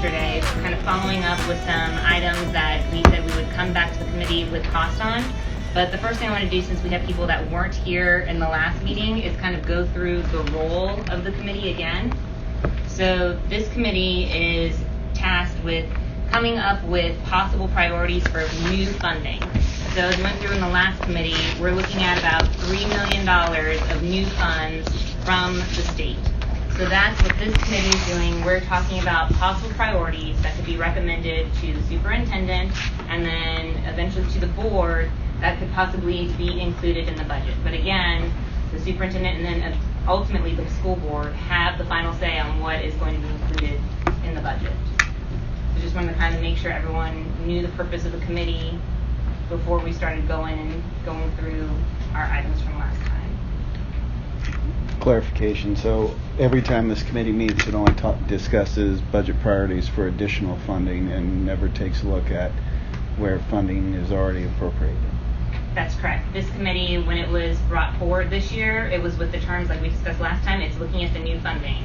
yesterday, kind of following up with some items that we said we would come back to the committee with cost on. But the first thing I want to do, since we have people that weren't here in the last meeting, is kind of go through the role of the committee again. So this committee is tasked with coming up with possible priorities for new funding. So as we went through in the last committee, we're looking at about $3 million of new funds from the state. So that's what this committee is doing. We're talking about possible priorities that could be recommended to the superintendent and then eventually to the board that could possibly be included in the budget. But again, the superintendent and then ultimately the school board have the final say on what is going to be included in the budget. So just wanted to kind of make sure everyone knew the purpose of the committee before we started going through our items from last time. Clarification. So every time this committee meets, it only discusses budget priorities for additional funding and never takes a look at where funding is already appropriated. That's correct. This committee, when it was brought forward this year, it was with the terms like we discussed last time. It's looking at the new funding.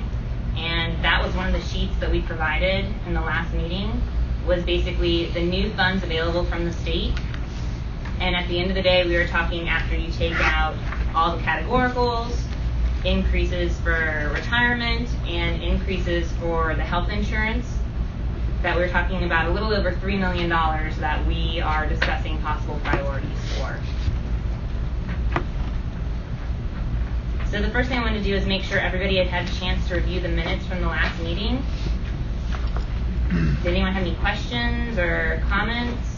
And that was one of the sheets that we provided in the last meeting, was basically the new funds available from the state. And at the end of the day, we were talking after you take out all the categoricals, increases for retirement, and increases for the health insurance, that we're talking about a little over $3 million that we are discussing possible priorities for. So the first thing I want to do is make sure everybody had a chance to review the minutes from the last meeting. Did anyone have any questions or comments?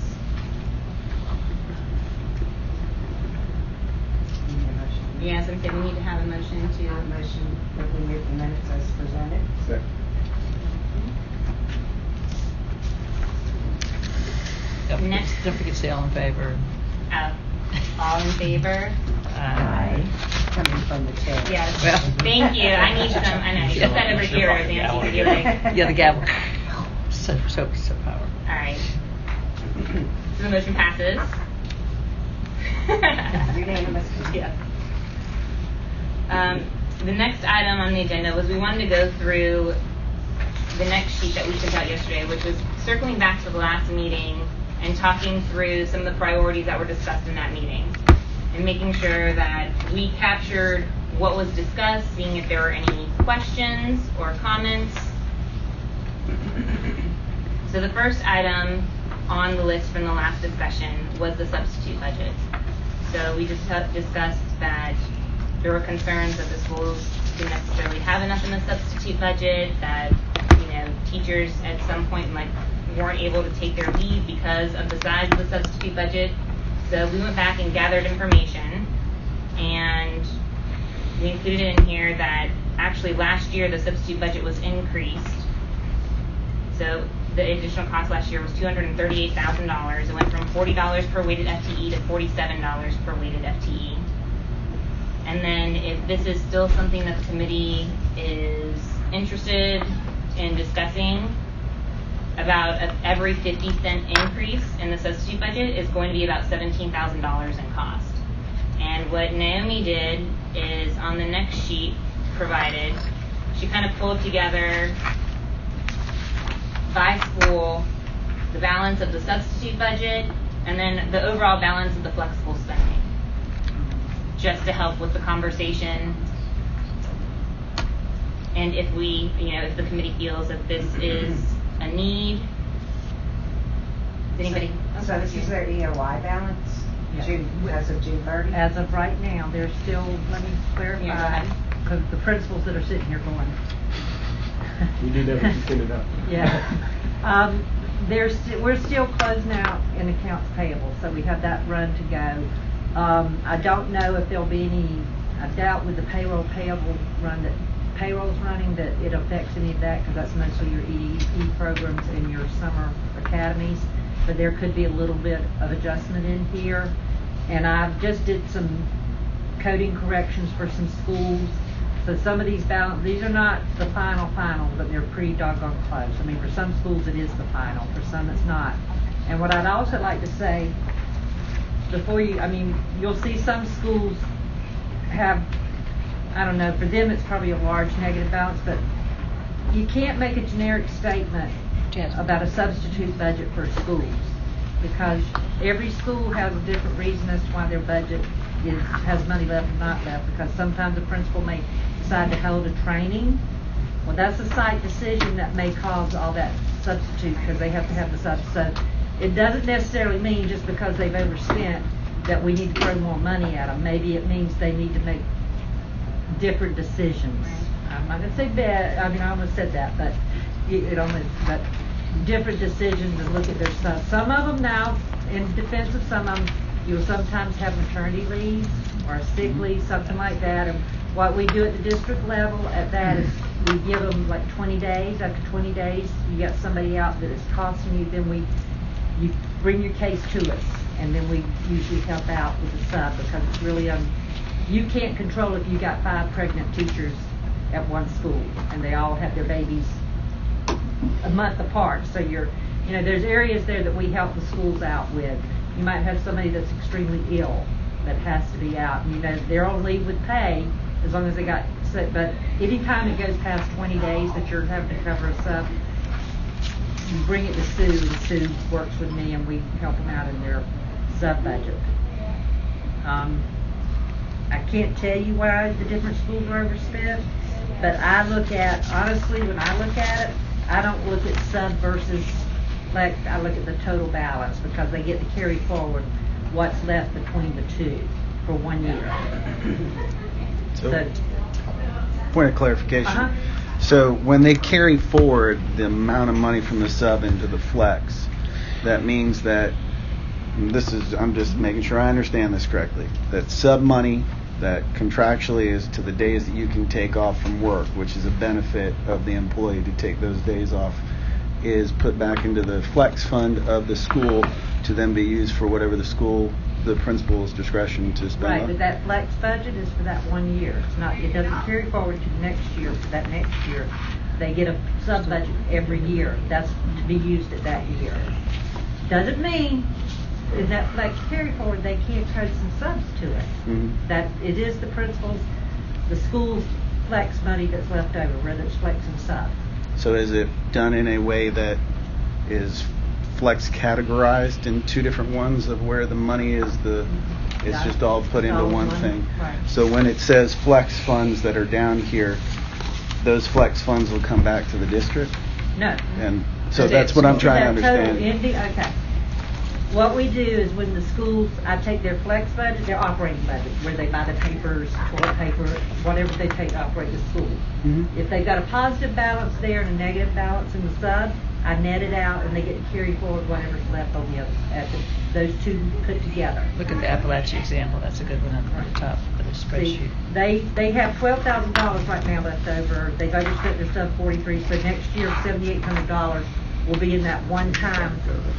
Yeah, so we need to have a motion to... motion that we move the minutes as presented. Second. Next. Don't forget to say all in favor. All in favor? Aye. Coming from the chair. Yes. Well. Thank you. I need some. I know. You put that over here, Nancy, to be like. Yeah, the gavel. So powerful. All right. So the motion passes. Unanimous. Yeah. The next item on the agenda was we wanted to go through the next sheet that we sent out yesterday, which was circling back to the last meeting and talking through some of the priorities that were discussed in that meeting and making sure that we captured what was discussed, seeing if there were any questions or comments. So the first item on the list from the last discussion was the substitute budget. So we just discussed that there were concerns that the schools didn't necessarily have enough in the substitute budget, that teachers at some point weren't able to take their leave because of the size of the substitute budget. So we went back and gathered information, and we included in here that actually last year the substitute budget was increased. So the additional cost last year was $238,000. It went from $40 per weighted FTE to $47 per weighted FTE. And then if this is still something that the committee is interested in discussing, about every 50-cent increase in the substitute budget is going to be about $17,000 in cost. And what Naomi did is on the next sheet provided, she kind of pulled together by school the balance of the substitute budget and then the overall balance of the flexible spending, just to help with the conversation. And if we, if the committee feels that this is a need. Does anybody? So this is their EOI balance? Yeah. As of June 30th? As of right now, there's still, let me clarify, because the principals that are sitting here going. We do that when you send it up. Yeah. We're still closing out in accounts payable, so we have that run to go. I don't know if there'll be any, I doubt with the payroll payable run that payroll's running that it affects any of that, because that's mostly your EEP programs and your summer academies. But there could be a little bit of adjustment in here. And I just did some coding corrections for some schools. So some of these these are not the final, but they're pretty doggone close. I mean, for some schools it is the final, for some it's not. And what I'd also like to say, before you'll see some schools have, I don't know, for them it's probably a large negative balance, but you can't make a generic statement Jasmine. about a substitute budget for schools. Because every school has a different reason as to why their budget has money left and not left. Because sometimes the principal may decide to hold a training. Well, that's a site decision that may cause all that substitute because they have to have the sub. So it doesn't necessarily mean just because they've overspent that we need to throw more money at them. Maybe it means they need to make different decisions. I'm not going to say bad. I mean, I almost said that, but but different decisions and look at their stuff. Some of them now, in defense of some of them, you'll sometimes have maternity leave or a sick leave, something like that. And what we do at the district level at that is we give them like 20 days. After 20 days, you got somebody out that is costing you, then you bring your case to us, and then we usually help out with the sub because it's really you can't control if you got 5 pregnant teachers at one school and they all have their babies a month apart. So there's areas there that we help the schools out with. You might have somebody that's extremely ill that has to be out, and they're on leave with pay as long as they got sick. But anytime it goes past 20 days that you're having to cover a sub, you bring it to Sue, and Sue works with me, and we help them out in their sub budget. I can't tell you why the different schools are overspent, but honestly, when I look at it, I don't look at sub versus flex. I look at the total balance because they get to carry forward what's left between the two for 1 year. So, point of clarification. Uh-huh. So when they carry forward the amount of money from the sub into the flex, that means that I'm just making sure I understand this correctly, that sub money that contractually is to the days that you can take off from work, which is a benefit of the employee to take those days off, is put back into the flex fund of the school to then be used for whatever the principal's discretion to spend Right, on. but that flex budget is for that 1 year. It doesn't carry forward to the next year. For that next year, they get a sub budget every year. That's to be used at that year. Doesn't mean in that flex carry forward they can't code some subs to it. Mhm. That it is the school's flex money that's left over, whether it's flex and sub. So is it done in a way that is flex categorized in 2 different ones of where the money is it's just all put into All one thing? Right. So when it says flex funds that are down here, those flex funds will come back to the district? No. And so that's what I'm trying to That total understand. okay. What we do is when the schools, I take their flex budget, their operating budget, where they buy the papers, toilet paper, whatever they take to operate the school. Mhm. If they've got a positive balance there and a negative balance in the sub, I net it out and they get to carry forward whatever's left on the other, those two put together. Look at the Appalachia example. That's a good one on the top of the See, spreadsheet. they have $12,000 right now left over. They've overspent their sub 43, so next year $7,800 will be in that one-time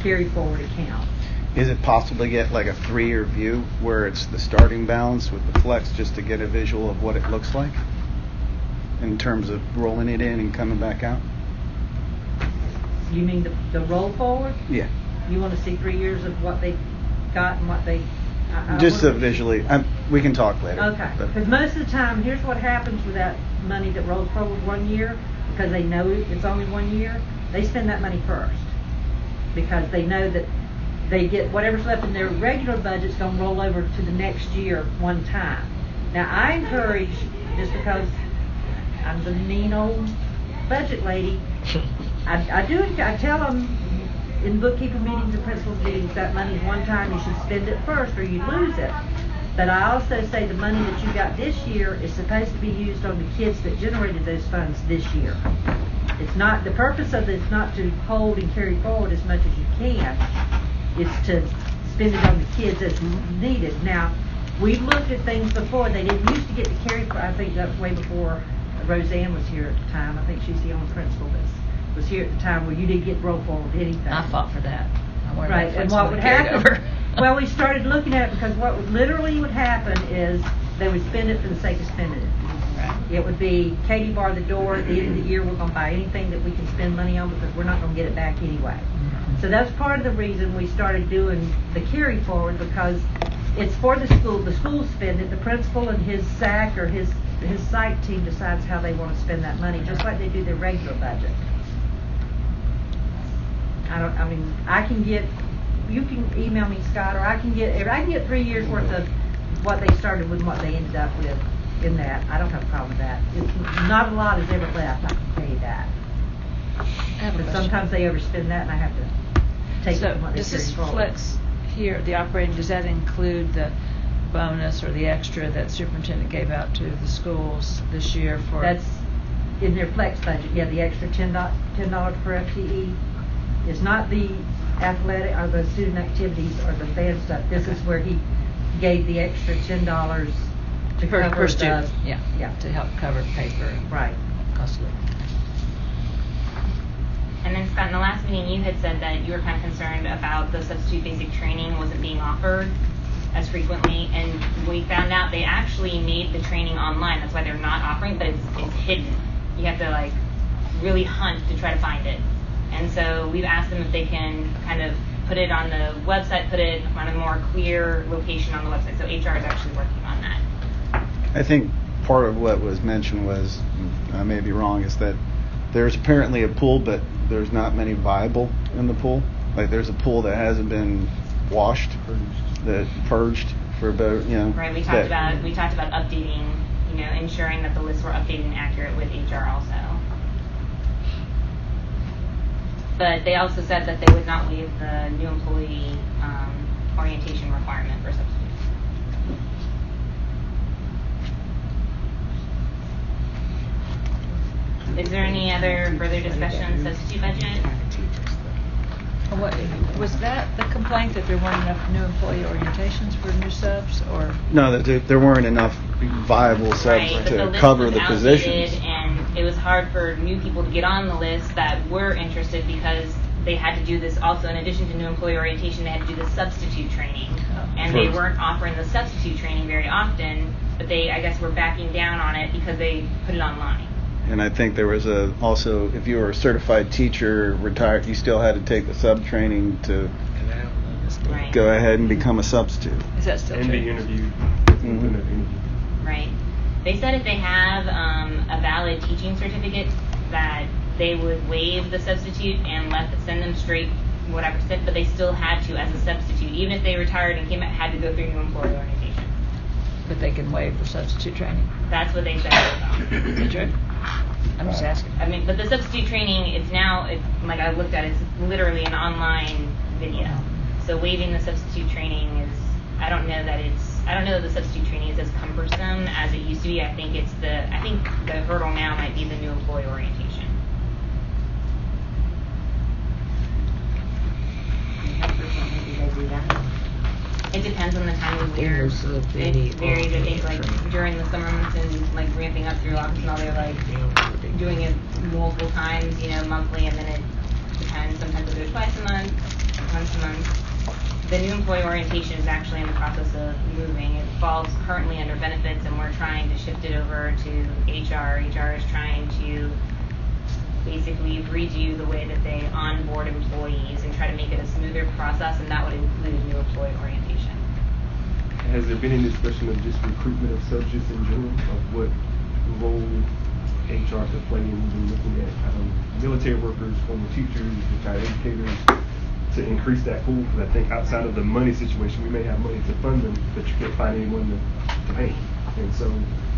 carry forward account. Is it possible to get like a 3-year view where it's the starting balance with the flex just to get a visual of what it looks like in terms of rolling it in and coming back out? You mean the roll forward? Yeah. You want to see 3 years of what they got and what they... Just to visually, we can talk later. Okay, but- because most of the time, here's what happens with that money that rolls forward 1 year, because they know it's only 1 year, they spend that money first. Because they know that they get whatever's left in their regular budget's going to roll over to the next year one time. Now, I encourage, just because I'm the mean old budget lady, I tell them in bookkeeping meetings and principals meetings that money's one time, you should spend it first or you lose it. But I also say the money that you got this year is supposed to be used on the kids that generated those funds this year. It's not, the purpose of it is not to hold and carry forward as much as you can. It's to spend it on the kids as needed. Now, we've looked at things before. They didn't used to get to carry forward. I think that was way before Roseanne was here at the time. I think she's the only principal that was here at the time where you didn't get roll forward anything. I fought for that. I wanted Right, that and what would flexibility carried happen, over. well, we started looking at it because what literally would happen is they would spend it for the sake of spending it. Right. It would be Katie bar the door at the end of the year, we're going to buy anything that we can spend money on because we're not going to get it back anyway. So that's part of the reason we started doing the carry forward, because it's for the school spend it, the principal and his SAC or his site team decides how they want to spend that money, just like they do their regular budget. I can get, you can email me, Scott, or I can get 3 years worth of what they started with and what they ended up with in that. I don't have a problem with that. It's not a lot is ever left, I can tell you that. I have a But question. sometimes they overspend that and I have to take it So from what they does this carry forward. flex here, the operating, does that include the bonus or the extra that superintendent gave out to the schools this year for? That's in their flex budget, yeah, the extra $10 per FTE is not the athletic or the student activities or the band stuff. This is where he gave the extra $10 to per cover student, the, yeah, to help cover paper and right. cost of living. And then Scott, in the last meeting, you had said that you were kind of concerned about the substitute basic training wasn't being offered as frequently, and we found out they actually made the training online. That's why they're not offering, but it's hidden. You have to like really hunt to try to find it. And so we've asked them if they can kind of put it on the website, put it on a more clear location on the website. So HR is actually working on that. I think part of what was mentioned was, I may be wrong, is that there's apparently a pool, but there's not many viable in the pool. Like there's a pool that hasn't been washed, that purged for about, Right. We talked about updating, ensuring that the lists were updated and accurate with HR also. But they also said that they would not waive the new employee orientation requirement for substitutes. Is there any other further discussion on the substitute budget? What, was that the complaint that there weren't enough new employee orientations for new subs, or? No, that there weren't enough viable subs Right, but the to list cover was the outdated, positions. and it was hard for new people to get on the list that were interested because they had to do this also in addition to new employee orientation. They had to do the substitute training, and they First. weren't offering the substitute training very often. But they, I guess, were backing down on it because they put it online. And I think there was also, if you were a certified teacher, retired, you still had to take the sub training to Right. go ahead and become a substitute. Is that still And true? be interviewed. Mhm. Right. They said if they have a valid teaching certificate, that they would waive the substitute and send them straight whatever step, but they still had to as a substitute, even if they retired and had to go through new employee orientation. But they can waive the substitute training. That's what they said. Is that true? I'm just asking. I mean, but the substitute training, like I looked at it, it's literally an online video. So waiving the substitute training I don't know that the substitute training is as cumbersome as it used to be. I think the hurdle now might be the new employee orientation. How frequently do they do that? It depends on the time of year. It varies, I think, like during the summer months and like ramping up through August and all, they're like doing it multiple times, monthly, and then it depends. Sometimes they'll do it twice a month, once a month. The new employee orientation is actually in the process of moving. It falls currently under benefits, and we're trying to shift it over to HR. HR is trying to basically redo the way that they onboard employees and try to make it a smoother process, and that would include new employee orientation. Has there been any discussion of just recruitment of subs just in general, of what role HR could play in even looking at military workers, former teachers, retired educators, to increase that pool? Because I think outside of the money situation, we may have money to fund them, but you can't find anyone to pay. And so,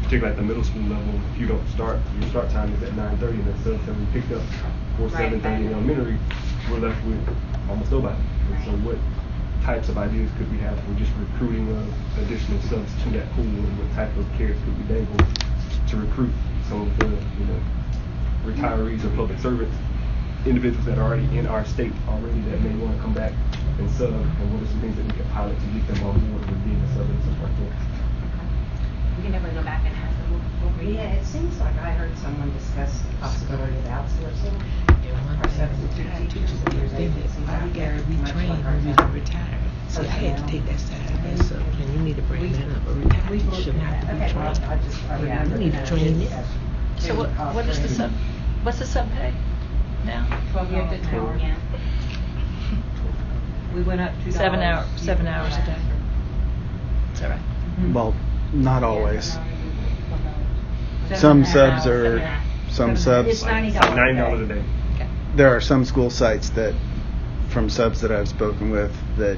particularly at the middle school level, if you don't start, your start time is at 9:30, and the subs have been picked up for Right. 7:30 in elementary, we're left with almost nobody. And so what types of ideas could we have for just recruiting additional subs to that pool, and what type of carrots could we dangle to recruit some of the retirees or public servants, individuals that are already in our state already that may want to come back and sub, and what are some things that we can pilot to get them on board with being a sub and stuff like that? We can definitely go back and ask them. We'll read Yeah, it seems like I heard someone discuss the possibility of outsourcing our substitute teachers and there's agencies out there much like our retire. So I had to take that side. So and you need to bring that up. A retired teacher shouldn't have to be Okay, well, trained. I just, yeah. You need to train them. So what is the sub? What's the sub pay now? $12 an hour. Yeah. We went up $2. 7 hours a day. Is that right? Well, not always. $7 Some an subs hour. are, some subs, It's $90 $9 a day. Okay. there are some school sites that from subs that I've spoken with that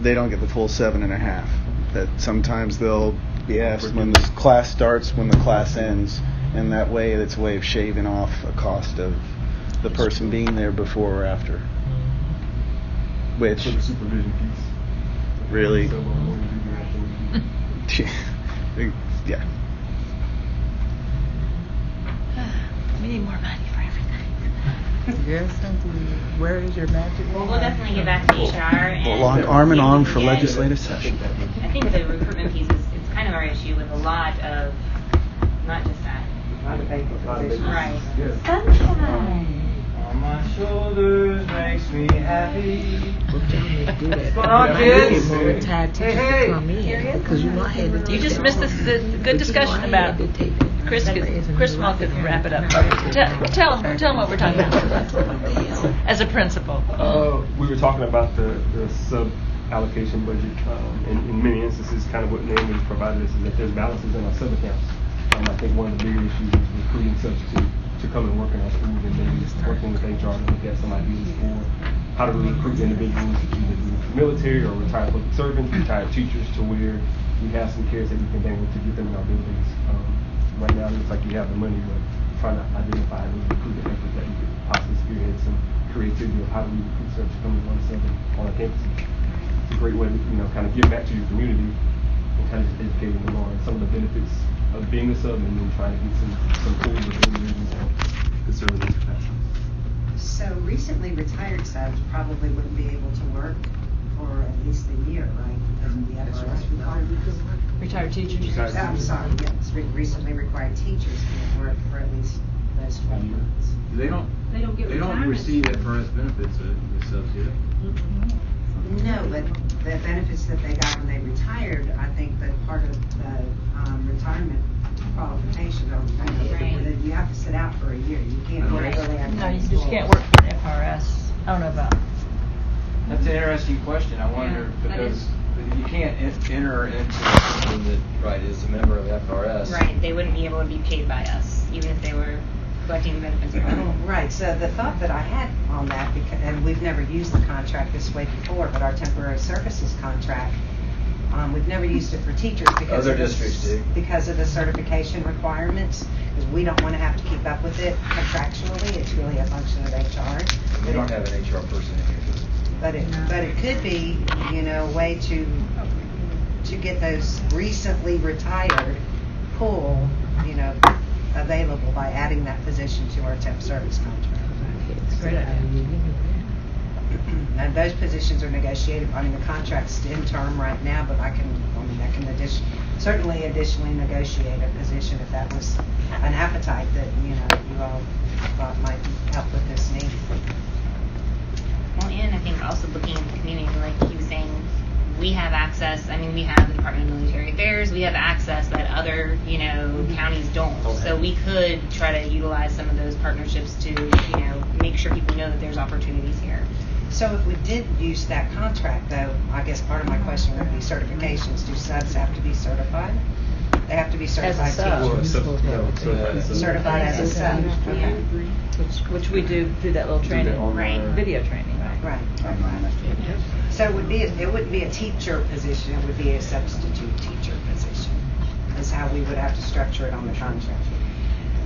they don't get the full 7.5. That sometimes they'll be asked when the class starts, when the class ends, and that way it's a way of shaving off a cost of the person being there before or after. Which For the supervision piece. really, So, what do you do? yeah. We need more money for everything. Yes, where is your magic? Well, we'll definitely get back to HR and. We'll lock arm in arm for Yeah. legislative session. I think the recruitment piece is, it's kind of our issue with a lot of, not just that. Not a vacant position. Right. Yes. Sunshine. On my shoulders makes me happy. Well, John, they do that. What's going on, I kids? get more retired teachers Hey, to come in because you know I had to take You just that missed off. the But good you discussion know, I about had to take that. Chris Fundraising Small could and wrap it up. everything. Tell them what we're talking about as a principal. We were talking about the sub allocation budget. In many instances, kind of what Naomi has provided us is that there's balances in our sub accounts. I think one of the bigger issues is recruiting subs to come and work in our schools, and maybe just working with HR to look at some ideas for how to recruit individuals, either through military or retired public servants, retired teachers, to where we have some cares that we can bring to get them in our buildings. Right now, it looks like we have the money, but trying to identify those recruitment efforts that we could possibly spearhead some creativity of how do we recruit subs to come and run sub on our campuses. It's a great way to, kind of give back to your community and kind of just educating them on some of the benefits of being a sub, and then trying to get some tools or individuals to serve in those capacities. So recently retired subs probably wouldn't be able to work for at least a year, right? Because of the FRS requirements. Retired teachers. Retired I'm sorry, yes, recently required teachers can't work for at least those 12 months. They don't receive FRS benefits, the subs, do they? No, but the benefits that they got when they retired, I think that part of the retirement qualification, Right. that you have to sit out for a year. You can't work Right. early after No, you school. just can't work for an FRS. I don't know about. That's an interesting question. I wonder, that because is. you can't enter into something that, right, is a member of FRS. Right, they wouldn't be able to be paid by us, even if they were collecting benefits. Right, so the thought that I had on that, and we've never used the contract this way before, but our temporary services contract, we've never used it for teachers because Other of the- districts do. because of the certification requirements, because we don't want to have to keep up with it contractually. It's really a function of HR. We don't have an HR person in here. But it could be, a way to get those recently retired pool, available by adding that position to our temp service contract. It's a great idea. And those positions are negotiated, the contract's in term right now, but I can certainly additionally negotiate a position if that was an appetite that, you all thought might help with this need. Well, and I think also looking at the community, like he was saying, we have access, we have the Department of Military Affairs, we have access that other, counties don't. So we could try to utilize some of those partnerships to, make sure people know that there's opportunities here. So if we did use that contract, though, I guess part of my question would be certifications. Do subs have to be certified? They have to be certified sub. Or teachers. Certified as a sub. Okay. Which we do through that little training, Right. video training. Right. So it wouldn't be a teacher position, it would be a substitute teacher position, is how we would have to structure it on the contract.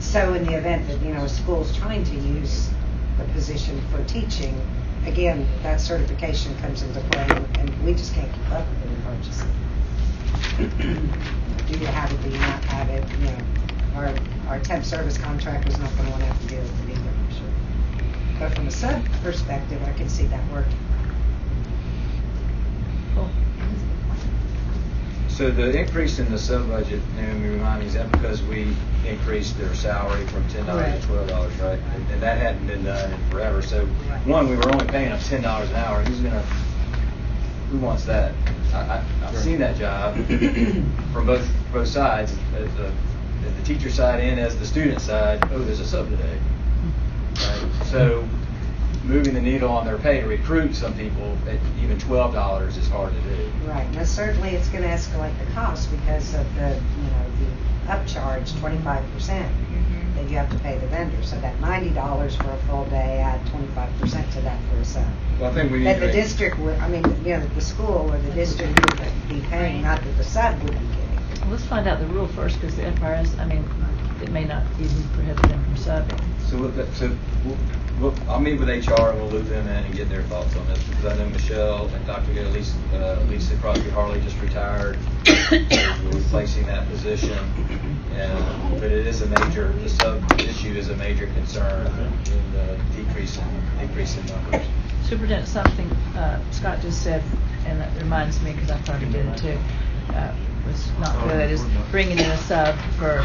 So in the event that, a school's trying to use the position for teaching, again, that certification comes into play, and we just can't keep up with it in purchasing. Do you have it, do you not have it, our temp service contract is not going to want to have to deal with it either, I'm sure. But from a sub perspective, I can see that working. Cool. So the increase in the sub budget, Naomi, remind me, is that because we increased their salary from $10 Correct. to $12, right? And that hadn't been done in forever. So one, we were only paying them $10 an hour. Who wants that? I've seen that job from both sides, as the teacher side and as the student side. Oh, there's a sub today. Right? So moving the needle on their pay to recruit some people at even $12 is hard to do. Right. Now certainly it's going to escalate the cost because of the upcharge, 25%. that you have to pay the vendor. So that $90 for a full day, add 25% to that for a sub. Well, I think we need That to the make- district would, I mean, that the school or the district would be paying, not that the sub would be getting. Well, let's find out the rule first, because the FRS, I mean, it may not even prohibit them from subbing. I'll meet with HR and we'll loop them in and get their thoughts on this, because I know Michelle and Dr. Lisa Crosby Harley just retired. We're replacing that position. But it is the sub issue is a major concern in the decrease in numbers. Superintendent, something Scott just said, and that reminds me, because I probably did it too, was not good, is bringing in a sub for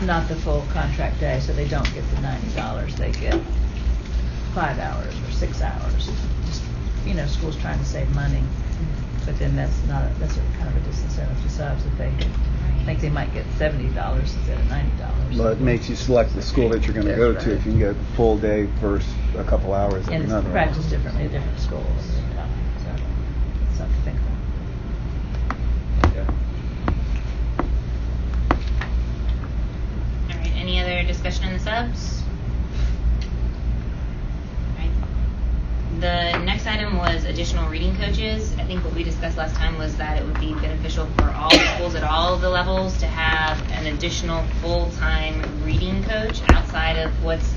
not the full contract day, so they don't get the $90, they get 5 hours or 6 hours. Just, schools trying to save money, but then that's a kind of a disincentive to subs if they think they might get $70 instead of $90. Well, it makes you select the school that you're going to go to if you can get a full day versus a couple hours at And another. it's practiced differently at different schools. So it's something to think about. Yeah. All right, any other discussion on the subs? All right. The next item was additional reading coaches. I think what we discussed last time was that it would be beneficial for all schools at all of the levels to have an additional full-time reading coach outside of what's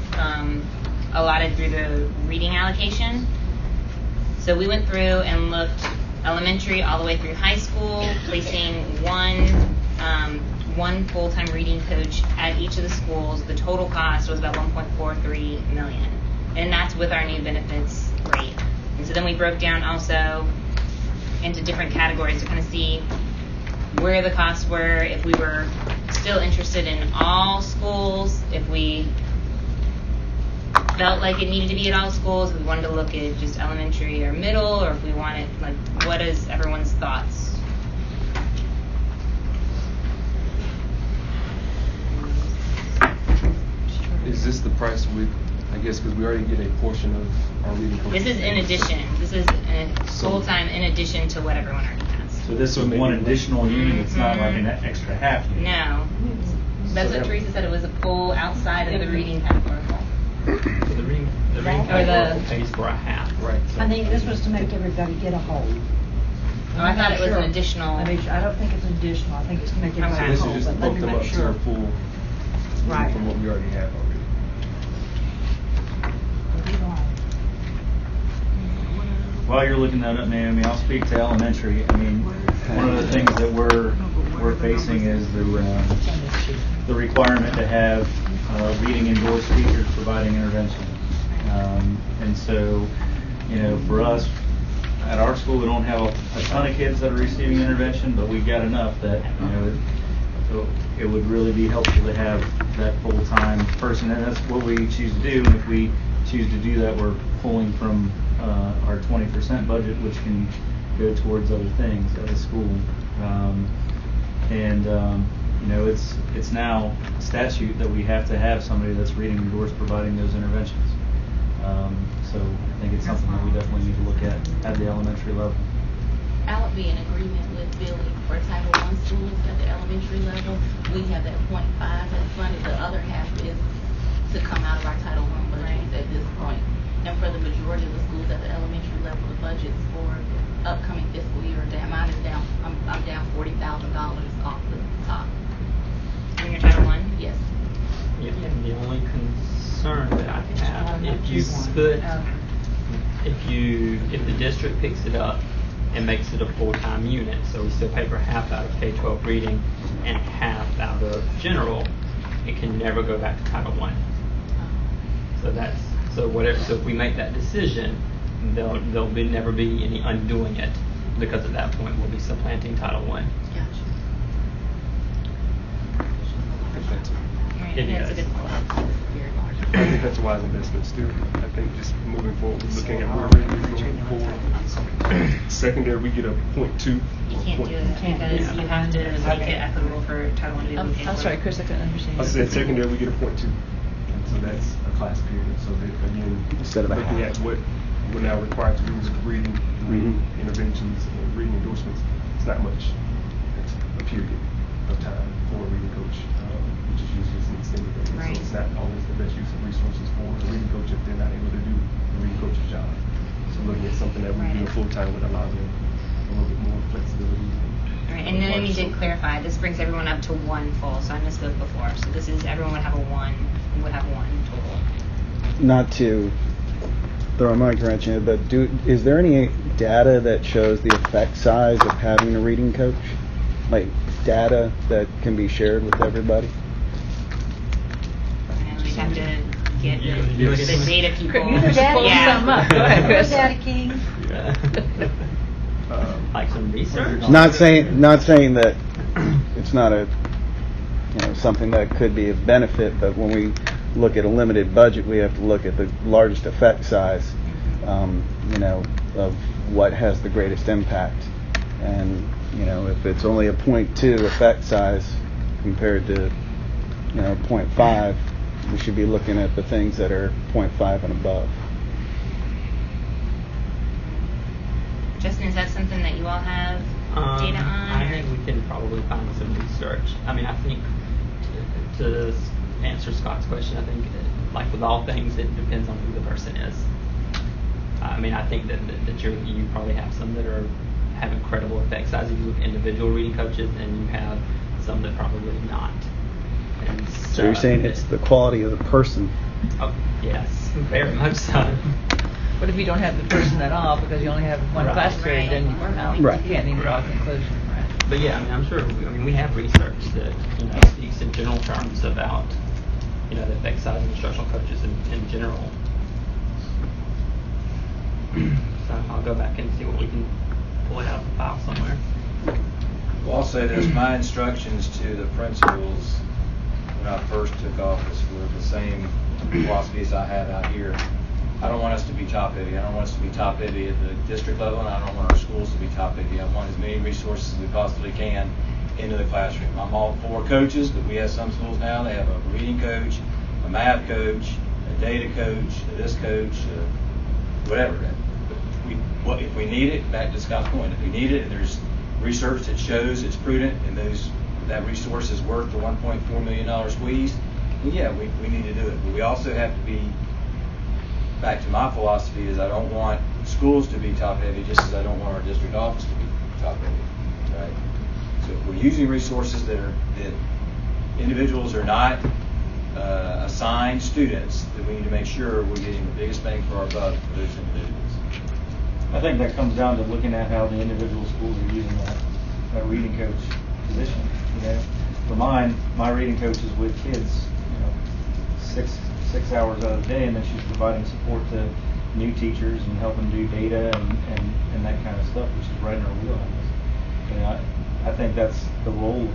allotted through the reading allocation. So we went through and looked elementary all the way through high school, placing one full-time reading coach at each of the schools. The total cost was about $1.43 million, and that's with our new benefits rate. And so then we broke down also into different categories to kind of see where the costs were, if we were still interested in all schools, if we felt like it needed to be at all schools, if we wanted to look at just elementary or middle, or if we wanted, like, what is everyone's thoughts? Is this the price with, I guess, because we already get a portion of our reading coach? This is in addition. This is a full-time in addition to what everyone already has. So this is one additional unit, it's not like an extra half unit? No. That's what Teresa said, it was a pull outside of the reading category. So the reading Or category pays for a half. Right. I think this was to make everybody get a whole. Oh, I thought it was an additional. I don't think it's additional, I think it's to make Okay. everybody So whole, this is just but let bump me them make up to sure. a full, Right. from what we already have already. While you're looking that up, Naomi, I'll speak to elementary. I mean, one of the things that we're facing is the requirement to have reading endorsed teachers providing intervention. And so, for us, at our school, we don't have a ton of kids that are receiving intervention, but we've got enough that, it would really be helpful to have that full-time person, and that's what we choose to do. And if we choose to do that, we're pulling from our 20% budget, which can go towards other things at the school. It's now a statute that we have to have somebody that's reading endorsed providing those interventions. So I think it's something that we definitely need to look at the elementary level. I would be in agreement with Billy for Title I schools at the elementary level. We have that 0.5 that's funded. The other half is to come out of our Title I budgets at this point. And for the majority of the schools at the elementary level, the budgets for the upcoming fiscal year are down. Mine is down. I'm down $40,000 off the top. On your Title I? Yes. And the only concern that I have, if you split, if the district picks it up and makes it a full-time unit, so we still pay for half out of K12 reading and half out of general, it can never go back to Title I. So if we make that decision, there'll never be any undoing it, because at that point we'll be supplanting Title I. Gotcha. Right, It that's a does. good point. I think that's a wise investment still. I think just moving forward, looking at where we're going forward. Secondary, we get a 0.2. You can't do it because you have to make it equitable for Title I to be able to pay I'm for sorry, it. Chris, I couldn't understand. I said secondary, we get a 0.2. And so that's a class period. So that, again, Instead of a looking half. at what we're now required to do with reading interventions and reading endorsements, it's not much. It's a period of time for a reading coach, which is usually extended day. Right. So it's not always the best use of resources for the reading coach if they're not able to do the reading coach's job. So looking at something that would be a full-time would allow them a little bit more flexibility. All right, and then you did clarify, this brings everyone up to one full, so I misspoke before. So this is, everyone would have one total. Not to throw a monkey wrench in it, but is there any data that shows the effect size of having a reading coach? Like data that can be shared with everybody? And we'd have to get the Yes. data people. You just pull some up. Go ahead, Chris. Data King. Like some research? Not saying that it's not a something that could be of benefit, but when we look at a limited budget, we have to look at the largest effect size, of what has the greatest impact. And if it's only a 0.2 effect size compared to 0.5, we should be looking at the things that are 0.5 and above. Justin, is that something that you all have data on? I think we can probably find some research. I mean, I think to answer Scott's question, I think like with all things, it depends on who the person is. I mean, I think that you probably have some that have incredible effect size if you look at individual reading coaches, and you have some that probably not. And So you're saying it's the quality of the person? Oh, yes, very much so. What if you don't have the person at all because you only have one Right. class period? Then you can't even draw a conclusion. Right. But yeah, I mean, I'm sure. We have research that speaks in general terms about the effect size of instructional coaches in general. So I'll go back and see what we can pull it out of the file somewhere. Well, I'll say this, my instructions to the principals when I first took office were the same philosophies I have out here. I don't want us to be top heavy. I don't want us to be top heavy at the district level, and I don't want our schools to be top heavy. I want as many resources as we possibly can into the classroom. I'm all for coaches, but we have some schools now, they have a reading coach, a math coach, a data coach, this coach, whatever. But if we need it, back to Scott's point, if we need it and there's research that shows it's prudent and that resource is worth the $1.4 million squeeze, well, yeah, we need to do it. But we also have to be, back to my philosophy, is I don't want schools to be top heavy just as I don't want our district office to be top heavy, right? So if we're using resources that individuals are not assigned students, then we need to make sure we're getting the biggest bang for our buck for those individuals. I think that comes down to looking at how the individual schools are using that reading coach position. For mine, my reading coach is with kids, 6 hours out of the day, and then she's providing support to new teachers and helping do data and that kind of stuff, which is right in our wheelhouse. I think that's the role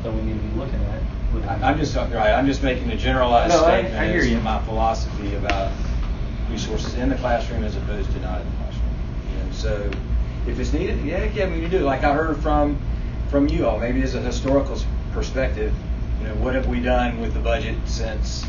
that we need to be looking at. I'm just making a generalized statement. I hear you. My philosophy about resources in the classroom as opposed to not in the classroom. So if it's needed, we need to do it. Like I heard from you all, maybe as a historical perspective, what have we done with the budget since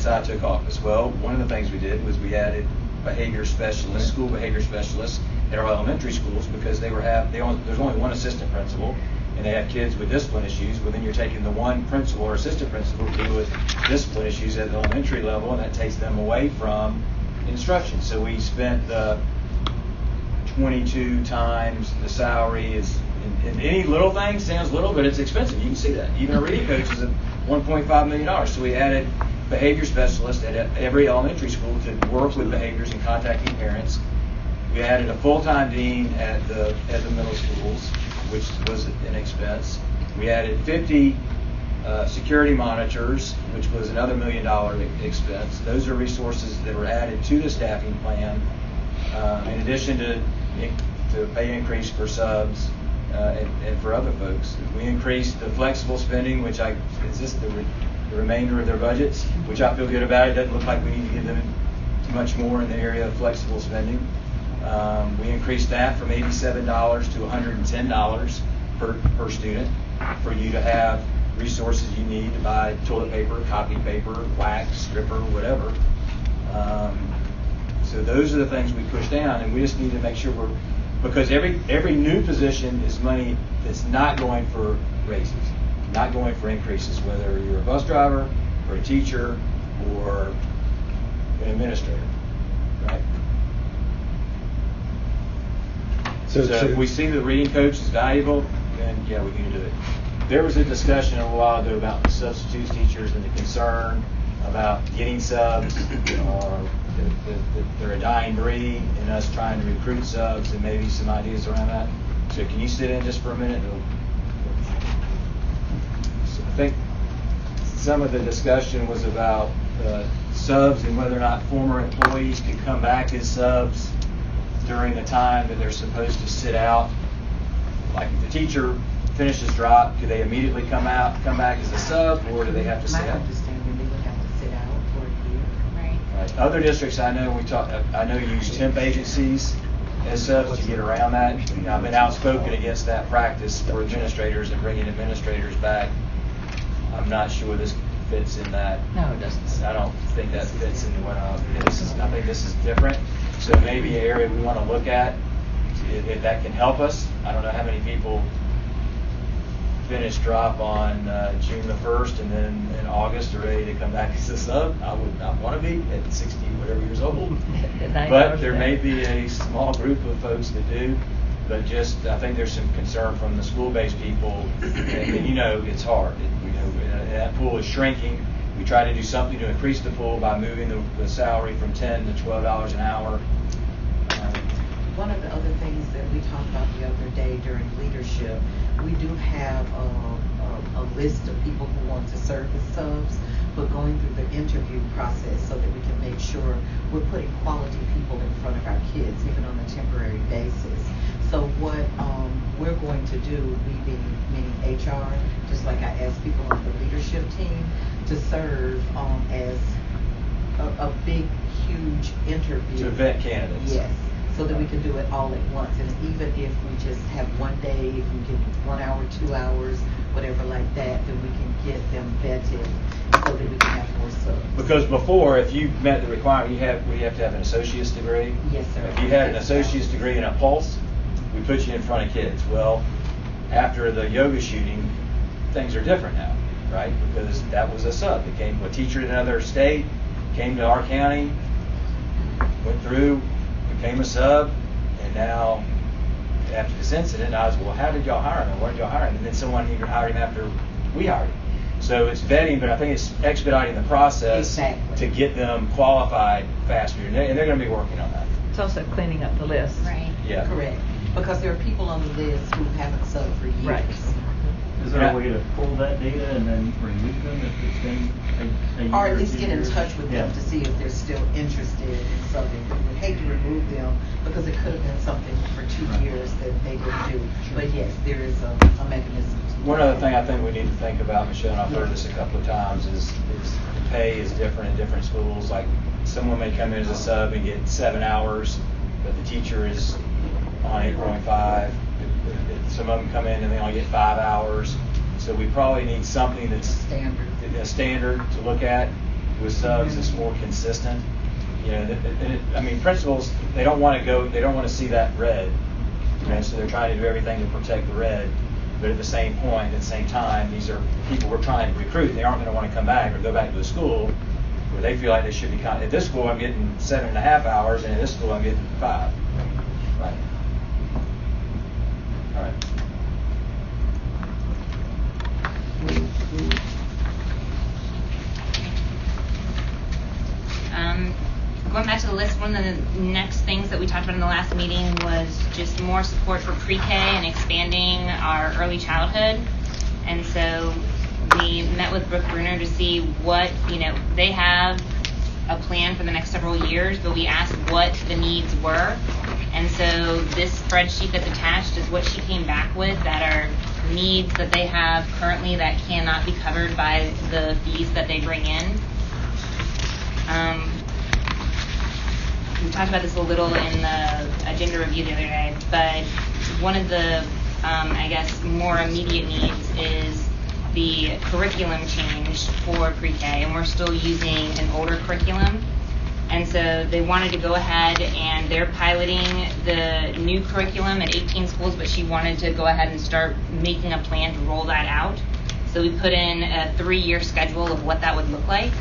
I took office? Well, one of the things we did was we added behavior specialists, school behavior specialists at our elementary schools because there's only one assistant principal and they have kids with discipline issues. Well, then you're taking the one principal or assistant principal to deal with discipline issues at the elementary level, and that takes them away from instruction. So we spent the 22 times the salary is, and any little thing sounds little, but it's expensive. You can see that. Even a reading coach is at $1.5 million. So we added behavior specialists at every elementary school to work with behaviors and contacting parents. We added a full-time dean at the middle schools, which was an expense. We added 50 security monitors, which was another $1 million expense. Those are resources that were added to the staffing plan, in addition to pay increase for subs and for other folks. We increased the flexible spending, which is just the remainder of their budgets, which I feel good about. It doesn't look like we need to give them too much more in the area of flexible spending. We increased that from $87 to $110 per student for you to have resources you need to buy toilet paper, copy paper, wax, stripper, whatever. So those are the things we push down, and we just need to make sure because every new position is money that's not going for raises. not going for increases, whether you're a bus driver or a teacher or an administrator, right? So if we see the reading coach is valuable, then yeah, we can do it. There was a discussion a while ago about the substitute teachers and the concern about getting subs, that they're a dying breed, and us trying to recruit subs, and maybe some ideas around that. So can you sit in just for a minute? So I think some of the discussion was about subs and whether or not former employees could come back as subs during the time that they're supposed to sit out. Like if the teacher finishes drop, do they immediately come back as a sub, or do they have to sit My out? understanding, they would have to sit out for a year. Right. Right. Other districts I know use temp agencies as subs to get around that. You know, I've been outspoken against that practice for administrators and bringing administrators back. I'm not sure this fits in that. No, it doesn't. I don't think that fits into what I think this is different. So maybe an area we want to look at if that can help us. I don't know how many people finish drop on June the 1st and then in August are ready to come back as a sub. I would not want to be at 60 whatever years old. But there may be a small group of folks that do. But just I think there's some concern from the school-based people, and you know it's hard. That pool is shrinking. We try to do something to increase the pool by moving the salary from $10 to $12 an hour. One of the other things that we talked about the other day during leadership, we do have a list of people who want to serve as subs, but going through the interview process so that we can make sure we're putting quality people in front of our kids, even on a temporary basis. So what we're going to do, we meaning HR, just like I asked people on the leadership team, to serve as a big, huge interview. To vet candidates. Yes, so that we can do it all at once. And even if we just have one day, if we get 1 hour, 2 hours, whatever like that, then we can get them vetted so that we can have more subs. Because before, if you met the requirement, we have to have an associate's degree. Yes, sir. If you had an associate's degree in a pulse, we put you in front of kids. Well, after the yoga shooting, things are different now, right? Because that was a sub. It came a teacher in another state, came to our county, went through, became a sub, and now after this incident, I was, well, how did y'all hire him? Why did y'all hire him? And then someone even hired him after we hired him. So it's vetting, but I think it's expediting the process to get them qualified faster, and they're going to be working on that. It's also cleaning up the list. Right. Yeah. Correct. Because there are people on the list who haven't subbed for years. Right. Is there a way to pull that data and then remove them if it's been a year? Or at least get in 2 years? touch with them to see if they're still interested in subbing. We would hate to remove them because it could have been something for 2 years that they didn't do. But yes, there is a mechanism. One other thing I think we need to think about, Michelle, and I've heard this a couple of times, is the pay is different in different schools. Like someone may come in as a sub and get 7 hours, but the teacher is on 8.5. Some of them come in and they only get 5 hours. So we probably need something that's a standard to look at with subs that's more consistent. You know, principals, they don't want to see that red. You know, so they're trying to do everything to protect the red. But at the same time, these are people we're trying to recruit. They aren't going to want to come back or go back to the school where they feel like they should be. At this school, I'm getting 7.5 hours, and at this school, I'm getting 5. Right. All right. Going back to the list, one of the next things that we talked about in the last meeting was just more support for pre-K and expanding our early childhood. And so we met with Brooke Bruner to see what, they have a plan for the next several years, but we asked what the needs were. And so this spreadsheet that's attached is what she came back with that are needs that they have currently that cannot be covered by the fees that they bring in. We talked about this a little in the agenda review the other day, but one of the, more immediate needs is the curriculum change for pre-K, and we're still using an older curriculum. And so they wanted to go ahead and they're piloting the new curriculum at 18 schools, but she wanted to go ahead and start making a plan to roll that out. So we put in a 3-year schedule of what that would look like.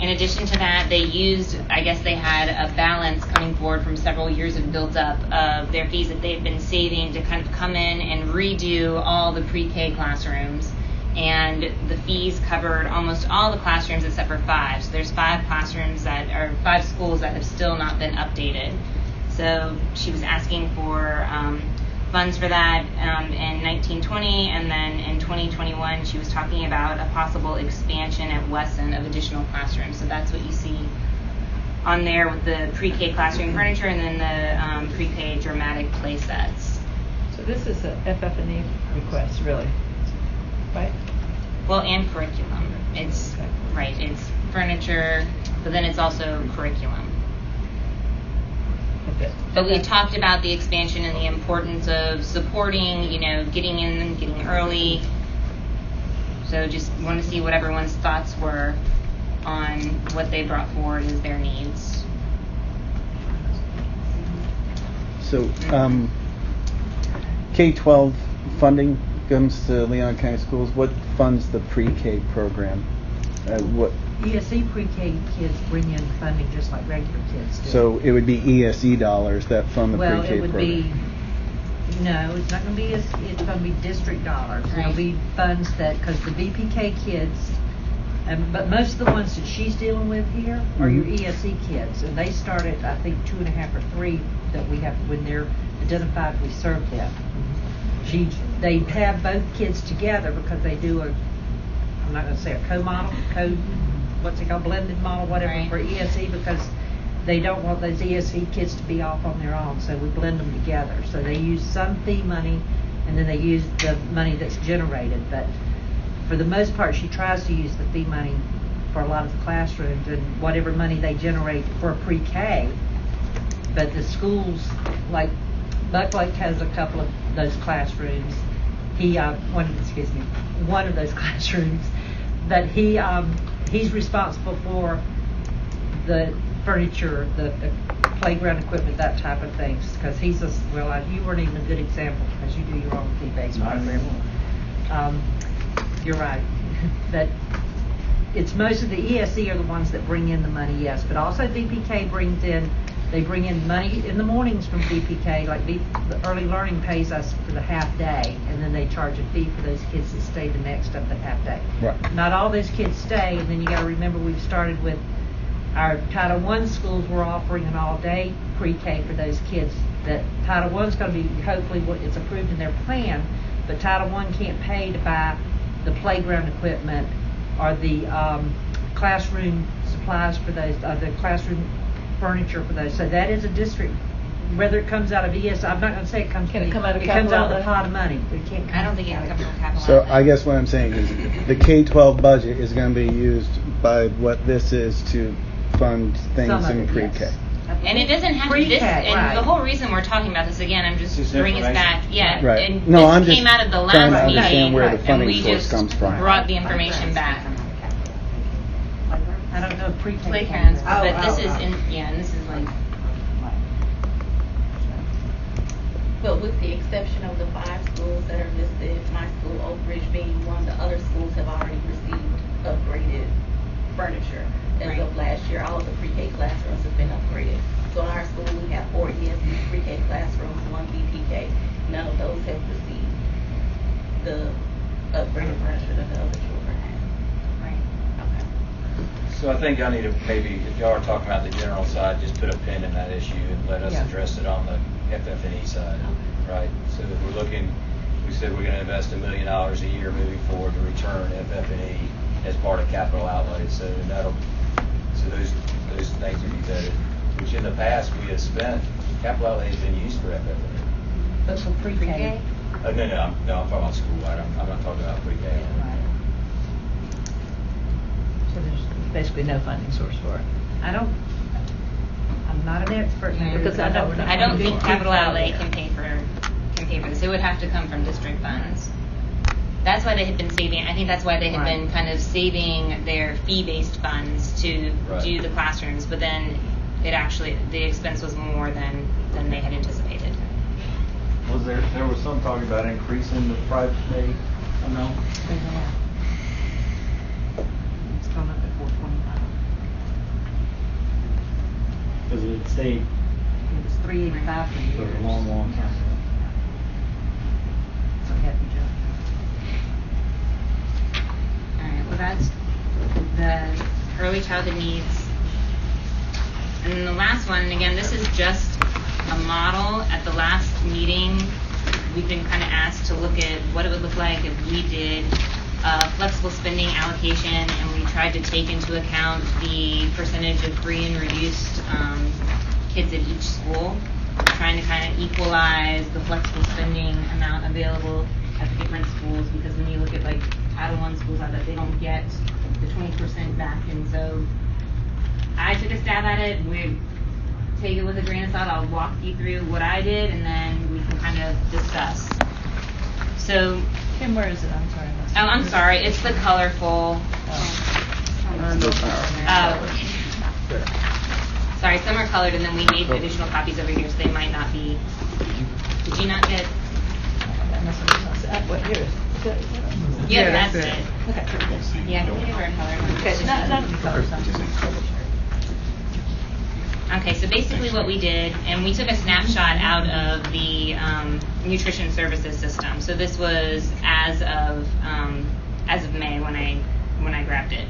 In addition to that, they used, I guess they had a balance coming forward from several years of built up of their fees that they've been saving to kind of come in and redo all the pre-K classrooms. And the fees covered almost all the classrooms except for 5. So there's 5 classrooms that are 5 schools that have still not been updated. So she was asking for funds for that in 1920, and then in 2021 she was talking about a possible expansion at Wesson of additional classrooms. So that's what you see on there with the pre-K classroom furniture and then the pre-K dramatic play sets. So this is a FF&E request, really, right? Well, and curriculum. It's Okay. right. It's furniture, but then it's also curriculum. Okay. But we talked about the expansion and the importance of supporting, getting in and getting early. So just want to see what everyone's thoughts were on what they brought forward as their needs. So, K12 funding comes to Leon County Schools. What funds the pre-K program? What? ESE pre-K kids bring in funding just like regular kids do. So it would be ESE dollars that fund the Well, pre-K it would program. be, no, it's not going to be, it's going to be district dollars. It'll Right. be funds that, because the BPK kids, but most of the ones that she's dealing with here are your Mhm. ESE kids. And they start at, I think, 2.5 or 3 that we have when they're identified, we serve them. They have both kids together because they do I'm not going to say a co-model, what's it called, blended model, whatever, Right. for ESE, because they don't want those ESE kids to be off on their own, so we blend them together. So they use some fee money, and then they use the money that's generated. But for the most part, she tries to use the fee money for a lot of the classrooms and whatever money they generate for pre-K. But the schools, like Buck Lake has a couple of those classrooms. One of those classrooms, but he's responsible for the furniture, the playground equipment, that type of things. Because you weren't even a good example because you do your own fee-based program. You're right. But it's most of the ESE are the ones that bring in the money, yes. But also BPK they bring in money in the mornings from BPK, like the early learning pays us for the half day, and then they charge a fee for those kids that stay the next of the half day. Right. Not all those kids stay, and then you got to remember we've started with our Title I schools. We're offering an all-day pre-K for those kids. That Title I's going to be hopefully it's approved in their plan, but Title I can't pay to buy the playground equipment or the classroom supplies for those, the classroom furniture for those. So that is a district, whether it comes out of ES, I'm not going to say it comes. Can it come out of It comes out of the capital pot of money. It can't. I don't think it can come from capital. So I guess what I'm saying is the K-12 budget is going to be used by what this is to fund things Some of in it, pre-K. yes. And it doesn't have to be this, Pre-K, and right. the whole reason we're talking about this again, I'm just Just bringing us back, information. yeah. Right. And No, this I'm just came out of the trying to last understand meeting, where the and funding we source just comes from. brought the information back. I don't know pre-K. Playgrounds, Oh, but this oh, is oh. and this is like, But with the exception of the 5 schools that are listed, my school, Oak Ridge being one, the other schools have already received upgraded furniture. As Right. of last year, all of the pre-K classrooms have been upgraded. So in our school, we have 4 ESE pre-K classrooms, 1 BPK. None of those have received the upgraded furniture that the other children have. right. Okay. So I think y'all need to maybe, if y'all are talking about the general side, just put a pin in that issue and let us Yeah. address it on the FF&E side, right? So that we said we're gonna invest $1 million a year moving forward to return FF&E as part of capital outlay. So those things will be vetted, which in the past we have spent, capital outlay has been used for FF&E. But for pre-K. No, I'm talking about school-wide, I'm not talking about pre-K. Right. So there's basically no funding source for it. I'm not an expert in that. Because I don't- I don't think capital outlay can pay for this. It would have to come from district funds. That's why they had been saving. I think that's why they had Right. been kind of saving their fee-based funds to Right. do the classrooms. But then the expense was more than they had anticipated. There was some talk about increasing the private pay No. It's coming up at 425. Because it stayed It was 385 for for years. a long, long time. So happy jump. Alright, well that's the early childhood needs. And then the last one, and again, this is just a model. At the last meeting, we've been kind of asked to look at what it would look like if we did flexible spending allocation, and we tried to take into account the percentage of free and reduced kids at each school, trying to kind of equalize the flexible spending amount available at the different schools, because when you look at like Title I schools, I bet they don't get the 20% back, and so I took a stab at it. We take it with a grain of salt. I'll walk you through what I did, and then we can kind of discuss. So, Kim, where is it? I'm sorry. oh, I'm sorry. It's the colorful. Sorry, some are colored, and then we made additional copies over here, so they might not be. Did you not get? What, here is it? Yeah, that's it. Okay. Yeah, they were colored. Okay, not the colors, not just Okay, so basically what we did, and we took a snapshot out of the nutrition services system. So this was as of May when I grabbed it.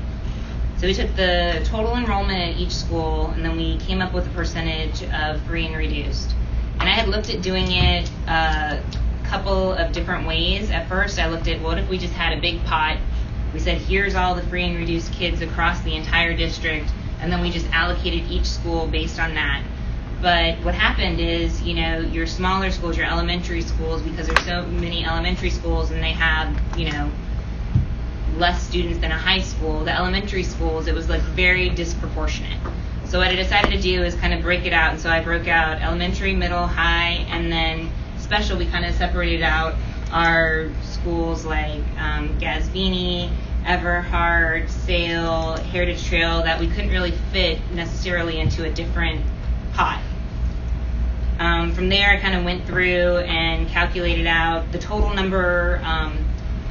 So we took the total enrollment at each school, and then we came up with a percentage of free and reduced. And I had looked at doing it a couple of different ways. At first, I looked at what if we just had a big pot. We said, here's all the free and reduced kids across the entire district, and then we just allocated each school based on that. But what happened is, you know, your smaller schools, your elementary schools, because there's so many elementary schools and they have, you know, less students than a high school, the elementary schools, it was like very disproportionate. So what I decided to do is kind of break it out, and so I broke out elementary, middle, high, and then special. We kind of separated out our schools like Gasvini, Everhard, Sale, Heritage Trail, that we couldn't really fit necessarily into a different pot. From there, I kind of went through and calculated out the total number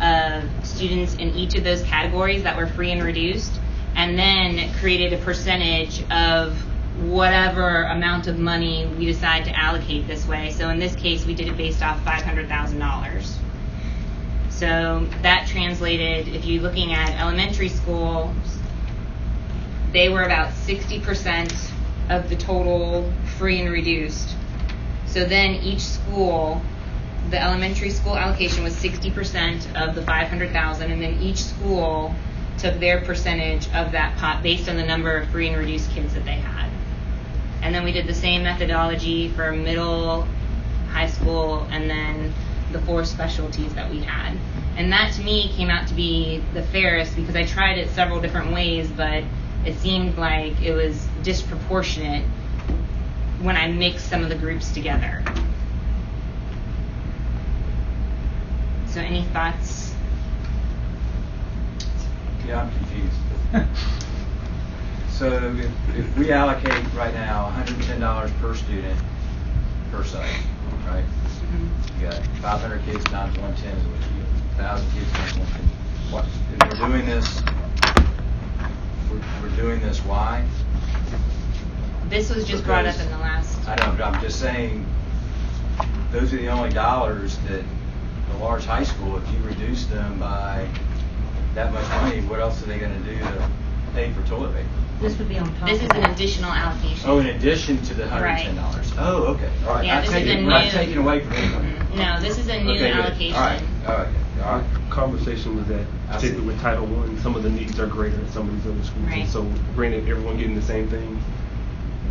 of students in each of those categories that were free and reduced, and then created a percentage of whatever amount of money we decide to allocate this way. So in this case, we did it based off $500,000. So that translated, if you're looking at elementary schools, they were about 60% of the total free and reduced. So then each school, the elementary school allocation was 60% of the $500,000, and then each school took their percentage of that pot based on the number of free and reduced kids that they had. And then we did the same methodology for middle, high school, and then the 4 specialties that we had. And that to me came out to be the fairest, because I tried it several different ways, but it seemed like it was disproportionate when I mixed some of the groups together. So any thoughts? Yeah, I'm confused. So if we allocate right now $110 per student per site, right? Mm-hmm. You got 500 kids times 110 is what you get. 1,000 kids times 110. What? If we're doing this, we're doing this. Why? This was just brought up in the last. I know, but I'm just saying, those are the only dollars that the large high school, if you reduce them by that much money, what else are they going to do to pay for toilet paper? This would be on top This of is an that. additional allocation. Oh, in addition to the $110. Right. Oh, okay. All right. Yeah, Not this is taking, a we're not new- taking away from anybody. No, this is a new Okay, good. allocation. All right. All right. All right. Conversation was that, I particularly see. with Title I, some of the needs are greater in some of these other schools. Right. And so, granted, everyone getting the same thing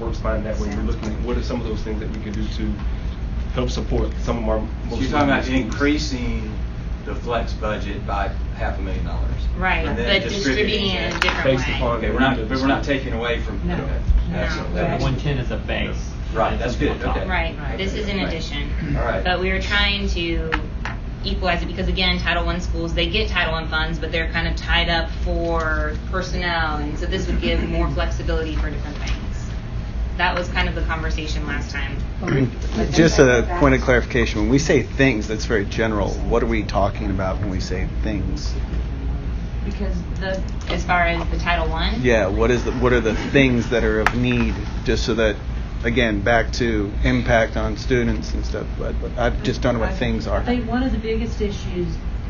works fine that way. We're looking at what are some of those things that we can do to help support some of our most. So you're talking about schools. increasing the flex budget by $500,000. Right, And then but distributing it in a different Based way. upon- Okay, we're not taking away from. No. Okay. No. That's- No. that The makes- 110 is a base. Right, that's good, okay. Right, this is in Right. addition. All right. But we were trying to equalize it, because again, Title I schools, they get Title I funds, but they're kind of tied up for personnel, and so this would give more flexibility for different things. that was kind of the conversation last time. Just a point of clarification, when we say things, that's very general. What are we talking about when we say things? Because as far as the Title I? Yeah, what are the things that are of need, just so that, again, back to impact on students and stuff, but I just don't know what things are. I think one of the biggest issues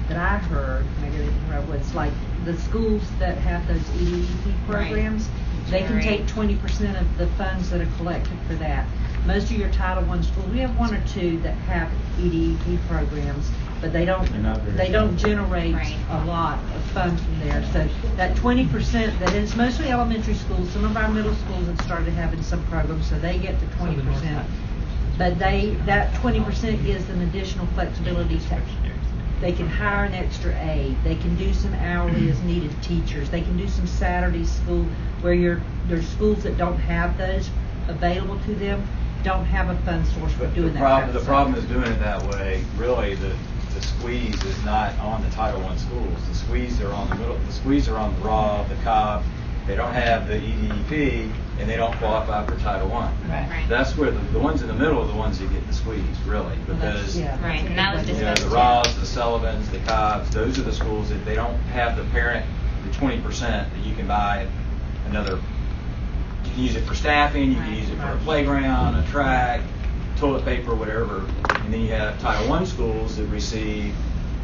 that I heard, maybe they didn't know, was like the schools that have those EDP programs, they can take 20% of the funds that are collected for that. Most of your Title I schools, we have one or two that have EDP programs, but they don't generate a lot of funds from there. So that 20%, that is mostly elementary schools. Some of our middle schools have started having some programs, so they get the 20%. But that 20% gives them additional flexibility. They can hire an extra aide. They can do some hourly as needed teachers. They can do some Saturday school where there's schools that don't have those available to them, don't have a fund source for doing that. The problem is doing it that way. Really, the squeeze is not on the Title I schools. The squeeze are on the middle. The squeeze are on the raw, the COB. They don't have the EDP, and they don't qualify for Title I. Right. That's where the ones in the middle are the ones that get the squeeze, really, because Right, and that was discussed the Raws, the Sullivans, the Cobbs, those are the schools that they don't have the 20% that you can buy another. You can use it for staffing, you can use it for a playground, a track, toilet paper, whatever. And then you have Title I schools that receive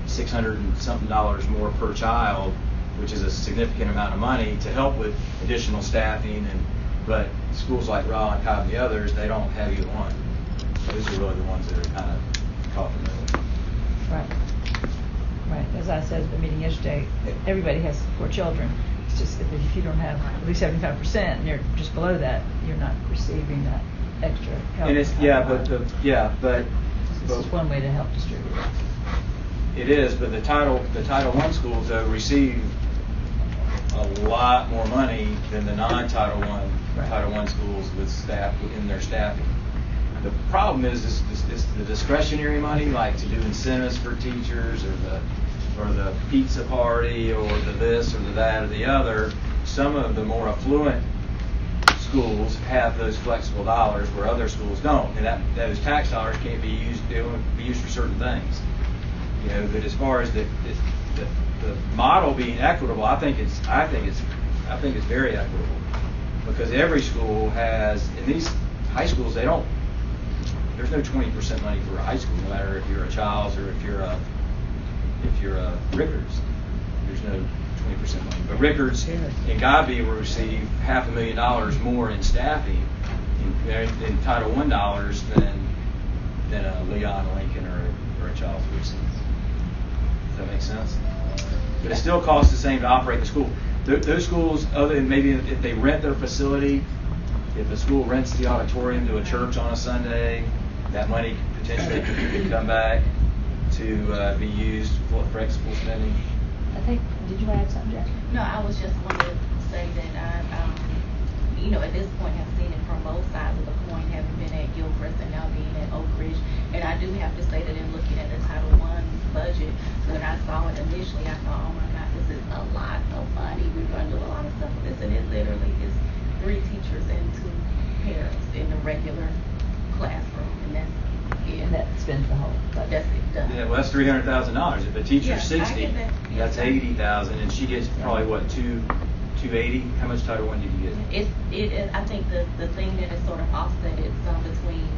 $600 and something more per child, which is a significant amount of money to help with additional staffing. But schools like Raw and Cobb and the others, they don't have either one. Those are really the ones that are kind of caught in the middle. Right. As I said at the meeting yesterday, everybody has 4 children. It's just if you don't have at least 75% and you're just below that, you're not receiving that extra help. And it's but this is one way to help distribute it. It is, but the Title I schools though receive a lot more money than the non-Title I Title I schools with staff in their staffing. The problem is the discretionary money, like to do incentives for teachers or the pizza party or the this or the that or the other. Some of the more affluent schools have those flexible dollars where other schools don't, and those tax dollars can't be used. They only be used for certain things. But as far as the model being equitable, I think it's very equitable, because every school has, in these high schools, there's no 20% money for a high school, no matter if you're a Childs or if you're a Rickards. There's no 20% money. But Rickards and Godby will receive $500,000 more in staffing in Title I dollars than a Leon, a Lincoln, or a Childs receives. Does that make sense? But it still costs the same to operate the school. Those schools, other than maybe if they rent their facility, if a school rents the auditorium to a church on a Sunday, that money potentially could come back to be used for flexible spending. I think, did you want to add something, Jack? No, I was just going to say that I, at this point have seen it from both sides of the coin, having been at Gilchrist and now being at Oak Ridge. And I do have to say that in looking at the Title I budget, when I saw it initially, I thought, oh my God, this is a lot of money. We're going to do a lot of stuff with this. And it literally is 3 teachers and 2 parents in the regular classroom. And that's it. And that spends the whole budget. That's it, done. Yeah, well, that's $300,000. If a teacher's 60, I get that. that's $80,000, and she gets probably what, $280? How much Title I did you get? I think the thing that is sort of offset it between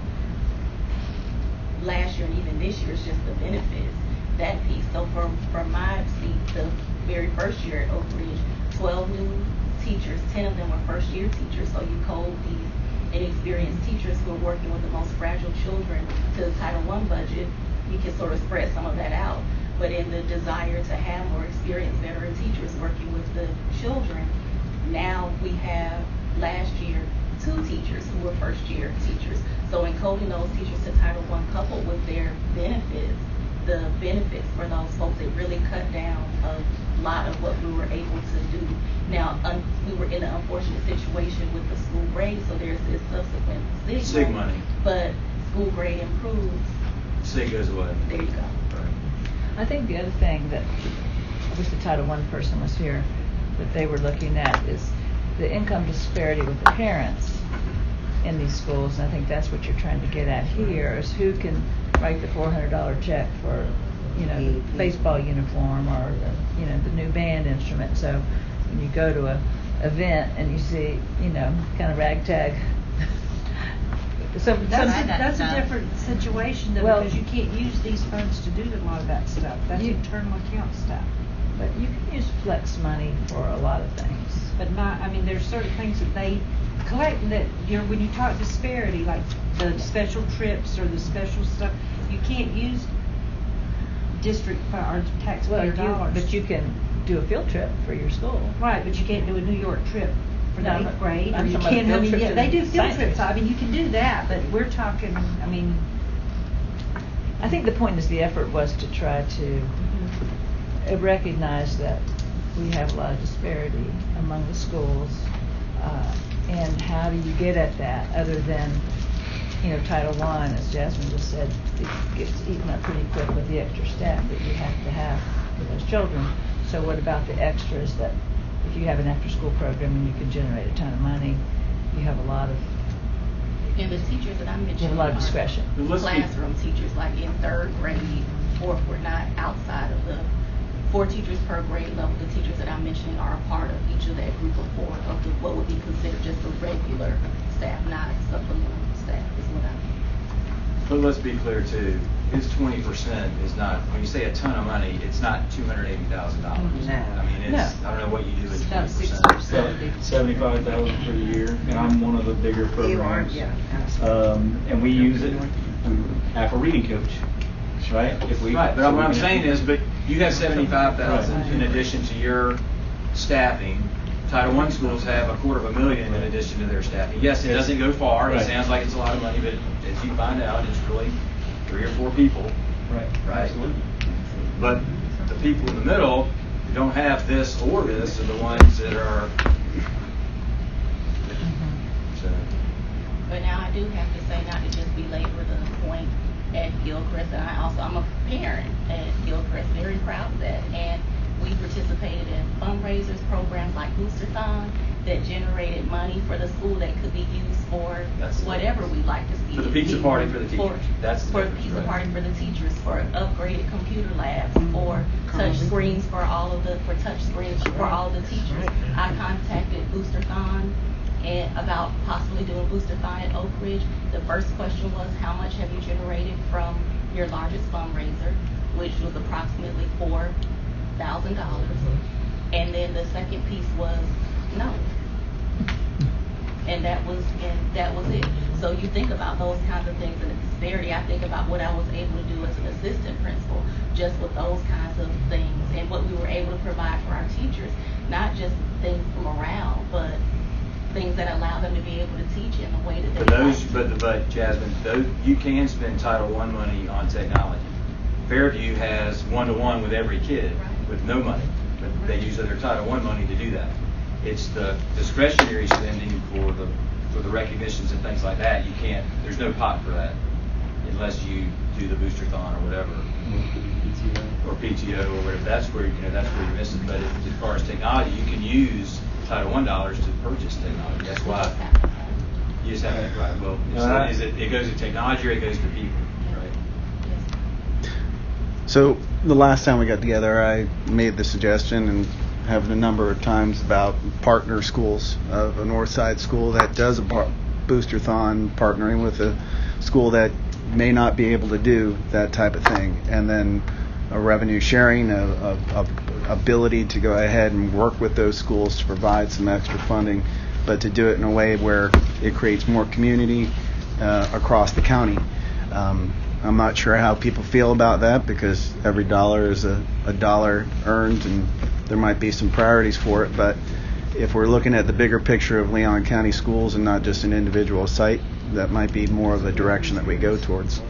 last year and even this year is just the benefits, that piece. So from my seat, the very first year at Oak Ridge, 12 new teachers, 10 of them were first year teachers. So you code these inexperienced teachers who are working with the most fragile children to the Title I budget. You can sort of spread some of that out. But in the desire to have more experienced veteran teachers working with the children, now we have last year 2 teachers who were first year teachers. So in coding those teachers to Title I coupled with their benefits, the benefits for those folks, it really cut down a lot of what we were able to do. Now, we were in an unfortunate situation with the school grade, so there's this subsequent SIG money. But school grade improves. SIG goes away. There you go. I think the other thing that, I wish the Title I person was here, that they were looking at is the income disparity with the parents. in these schools, and I think that's what you're trying to get at here, is who can write the $400 check for, the baseball uniform or the new band instrument. So when you go to a event and you see, kind of ragtag. That's a different situation though, because you can't use these funds to do a lot of that stuff. That's internal account stuff. But you can use flex money for a lot of things. But there's certain things that they collect that, when you talk disparity, like the special trips or the special stuff, you can't use district or taxpayer dollars. But you can do a field trip for your school. Right, but you can't do a New York trip for the 8th grade. I'm Or you talking about can, field trip to they do field science. trips. You can do that, but we're talking, I think the point is the effort was to try to recognize that we have a lot of disparity among the schools, and how do you get at that other than, Title I, as Jasmine just said, it gets eaten up pretty quick with the extra staff that you have to have for those children. So what about the extras that, if you have an after-school program and you can generate a ton of money, you have a lot of And the teachers that I mentioned You have a lot of are discretion. classroom teachers, like in 3rd grade, 4th, we're not outside of the 4 teachers per grade level. The teachers that I'm mentioning are a part of each of that group of 4 of what would be considered just the regular staff, not supplemental staff, is what I mean. But let's be clear too, his 20% is not, when you say a ton of money, it's not $280,000. No. I mean, it's, I don't know what you do with It's about 20%. 75,000 for the year, and I'm one of the bigger programs. Yeah, absolutely. And we use it, have a reading coach, right? Right, but what I'm saying is, but you have 75,000 in addition to your staffing. Title I schools have $250,000 in addition to their staffing. Yes, it doesn't go far. It Right. sounds like it's a lot of money, but as you find out, it's really 3 or 4 people. Right. Right. Absolutely. But the people in the middle who don't have this or this are the ones that are. So. But now I do have to say, not to just belabor the point at Gilchrist, and I'm a parent at Gilchrist, very proud of that. And we participated in fundraisers programs like Boosterthon that generated money for the school that could be used for whatever we like to see. For the pizza party for the teachers. That's the for the difference, pizza right? party for the teachers, for upgraded computer labs, for touch screens for touch screens for all of the teachers. I contacted Boosterthon and about possibly doing Boosterthon at Oak Ridge. The first question was, how much have you generated from your largest fundraiser, which was approximately $4,000. And then the second piece was no. And that was it. So you think about those kinds of things and the disparity. I think about what I was able to do as an assistant principal, just with those kinds of things, and what we were able to provide for our teachers, not just things from around, but things that allow them to be able to teach in the way that they But Jasmine, you can spend Title I money on technology. Fairview has 1-to-1 with every kid with no money, but they use their Title I money to do that. It's the discretionary spending for the recognitions and things like that. You can't. There's no pot for that unless you do the Boosterthon or whatever, or PTO or whatever. That's where you're missing. But as far as technology, you can use Title I dollars to purchase technology. That's why you just have to. Right. Well, it goes to technology or it goes to people, right? So the last time we got together, I made the suggestion and have a number of times about partner schools, of a North Side school that does a Boosterthon, partnering with a school that may not be able to do that type of thing, and then a revenue sharing, a ability to go ahead and work with those schools to provide some extra funding, but to do it in a way where it creates more community across the county. I'm not sure how people feel about that, because every dollar is a dollar earned, and there might be some priorities for it. But if we're looking at the bigger picture of Leon County schools and not just an individual site, that might be more of the direction that we go towards.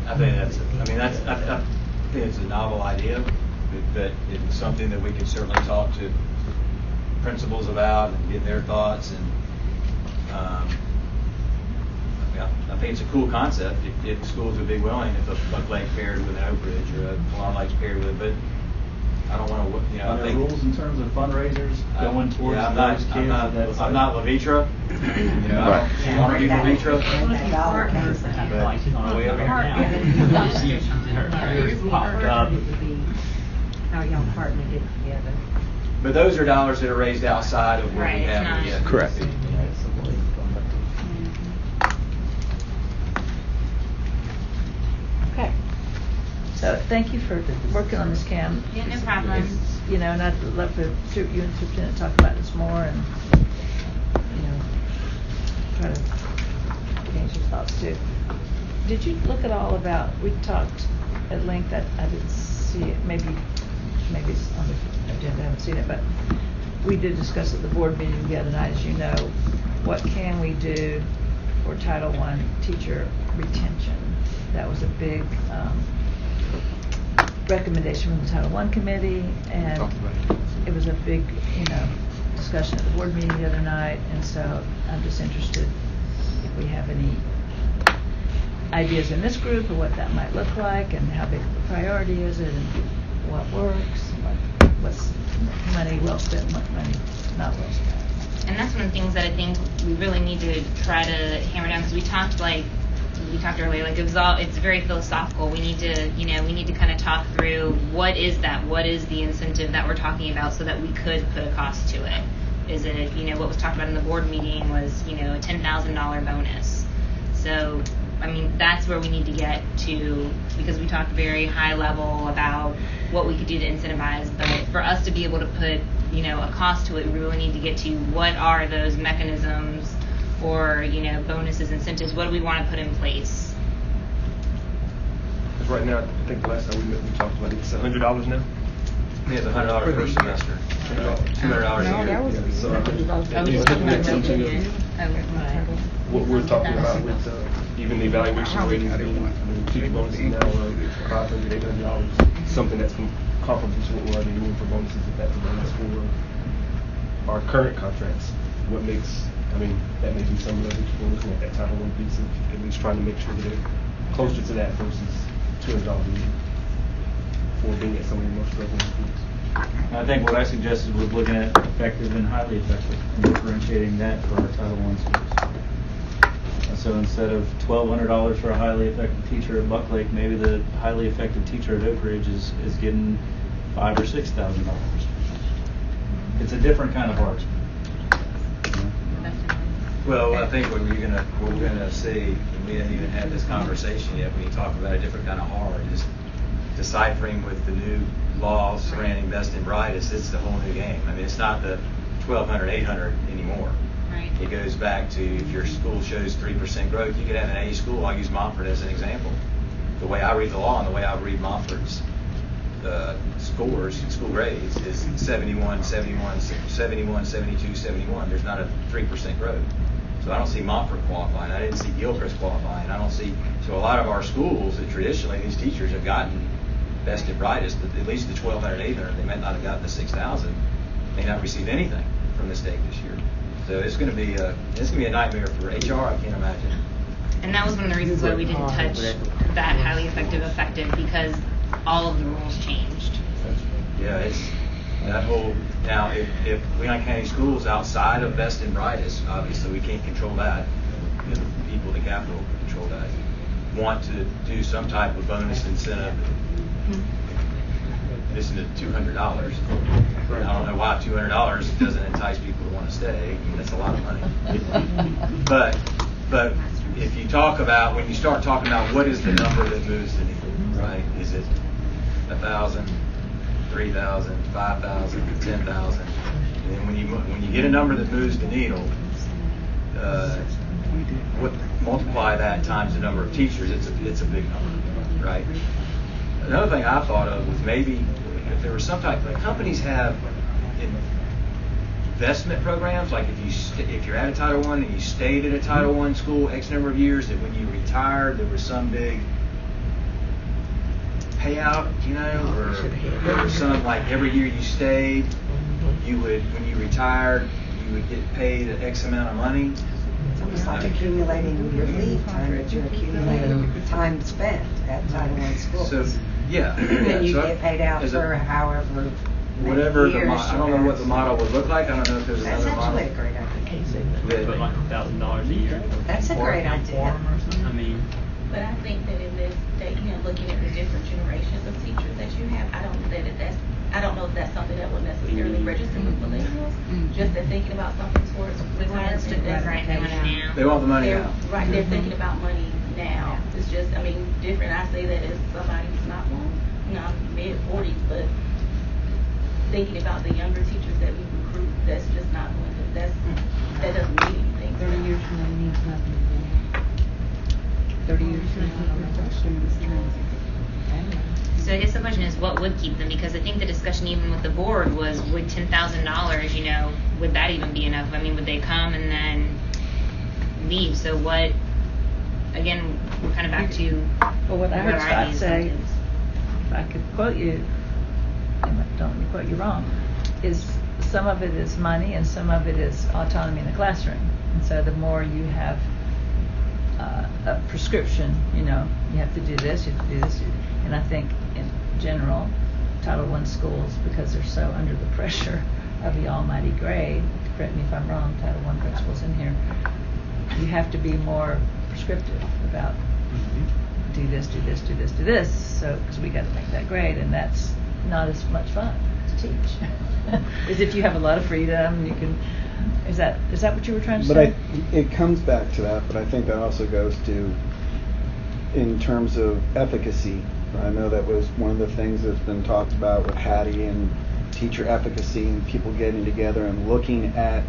I think I think it's a novel idea, but it's something that we can certainly talk to principals about and get their thoughts. And I think it's a cool concept if schools would be willing, if a Buck Lake paired with an Oak Ridge or a Long Lake paired with it. But I don't want to, Are there rules in terms of fundraisers going towards yeah, those kids? I'm not Levitra. You know, Right. I don't use Levitra. That dollar counts. Like on the way over here now. Hers popped up. How y'all partnered it together. But those are dollars that are raised outside of what Right, we it's have. not- with the Correct. FFP. Okay. So thank you for working on this, Cam. Yeah, no problem. It's, you know, and I'd love to, you and Superintendent talk about this more and, you know, try to gain your thoughts too. Did you look at all about, we talked at length, I didn't see it, maybe it's on the agenda, I haven't seen it, but we did discuss at the board meeting the other night, as you know, what can we do for Title I teacher retention? That was a big recommendation from the Title I committee, and it was a big, you know, discussion at the board meeting the other night, and so I'm just interested if we have any ideas in this group of what that might look like, and how big of a priority is it, and what works, what's money well spent, what money not well spent. And that's one of the things that I think we really need to try to hammer down, because we talked earlier, like it's very philosophical. We need to kind of talk through what is the incentive that we're talking about, so that we could put a cost to it. Is it, what was talked about in the board meeting was, a $10,000 bonus. So, I mean, that's where we need to get to, because we talked very high level about what we could do to incentivize, but for us to be able to put, a cost to it, we really need to get to what are those mechanisms or, bonuses, incentives, what do we want to put in place? Because right now, I think the last time we met, we talked about it's $100 now. Yeah, it's $100 per semester. $200 a year. Yeah, so, what we're talking about with even the evaluation ratings being teacher bonuses now are $500, $800, something that's comparable to what we're already doing for bonuses if that's the bonus for our current contracts. What makes, that may be some leverage for looking at that Title I piece and at least trying to make sure that they're closer to that versus $200 a year for being at some of the most struggling schools. I think what I suggested was looking at effective and highly effective and differentiating that for our Title I schools. So instead of $1,200 for a highly effective teacher at Buck Lake, maybe the highly effective teacher at Oak Ridge is getting $5,000 or $6,000. It's a different kind of art. Well, I think what we're gonna see, and we haven't even had this conversation yet, when you talk about a different kind of hard, is deciphering with the new laws surrounding best and brightest. It's the whole new game. It's not the 1,200, 800 anymore. Right. It goes back to if your school shows 3% growth, you could have an A school. I'll use Montfort as an example. The way I read the law and the way I read Montfort's scores and school grades is 71, 71, 71, 72, 71. There's not a 3% growth. So I don't see Montfort qualifying. I didn't see Gilchrist qualifying. I don't see, so a lot of our schools that traditionally these teachers have gotten best and brightest, but at least the 1,200, 800, they might not have gotten the 6,000, may not receive anything from the state this year. So it's going to be a nightmare for HR. I can't imagine. And that was one of the reasons why we didn't touch that highly effective, because all of the rules changed. Yeah, it's that whole, now if Leon County schools outside of best and brightest, obviously we can't control that. The people in the capital control that. Want to do some type of bonus incentive. This is $200. I don't know why $200 doesn't entice people to want to stay. That's a lot of money. But if you talk about, when you start talking about what is the number that moves the needle, right? Is it 1,000, 3,000, 5,000, 10,000? And then when you get a number that moves the needle, multiply that times the number of teachers. It's a big number, right? Another thing I thought of was maybe if there was some type of, companies have investment programs, like if you're at a Title I and you stayed at a Title I school X number of years, that when you retired there was some big payout, or there was some, like every year you stayed, you would, when you retired, you would get paid an X amount of money. It's like accumulating your leave time, but you're accumulating time spent at Title I schools. So, yeah. Then you so get paid out is it- for however Whatever many the years I don't know what the model would look like. I don't know if there's That's another model. actually a great idea. Put like $1,000 a year. That's a great idea. Form or something. I mean, But I think that in this, that, you know, looking at the different generations of teachers that you have, I don't know if that's something that would necessarily register with millennials. Just that thinking about something towards retirement. That's right, they want it now. They want the money They're- now. Right, they're thinking about money now. It's just, I mean, different. I say that as somebody who's not one, you know, I'm mid-40s, but thinking about the younger teachers that we recruit, that's just not going to, that doesn't mean anything. 30 years from now means nothing. 30 years from now. So I guess the question is, what would keep them? Because I think the discussion even with the board was, would $10,000, you know, would that even be enough? I mean, would they come and then leave? So what, again, we're kind of back to Well, what I heard what are Scott the say, incentives? if I could quote you, and don't let me quote you wrong, is some of it is money and some of it is autonomy in the classroom. And so the more you have a prescription, you know, you have to do this, you have to do this. And I think in general, Title I schools, because they're so under the pressure of the almighty grade, correct me if I'm wrong, Title I principals in here, you have to be more prescriptive about do this, do this, do this, do this, so, because we got to make that grade, and that's not as much fun to teach. As if you have a lot of freedom, you can, is that what you were trying to But say? it comes back to that, but I think that also goes to, in terms of efficacy. I know that was one of the things that's been talked about with Hattie and teacher efficacy and people getting together and looking at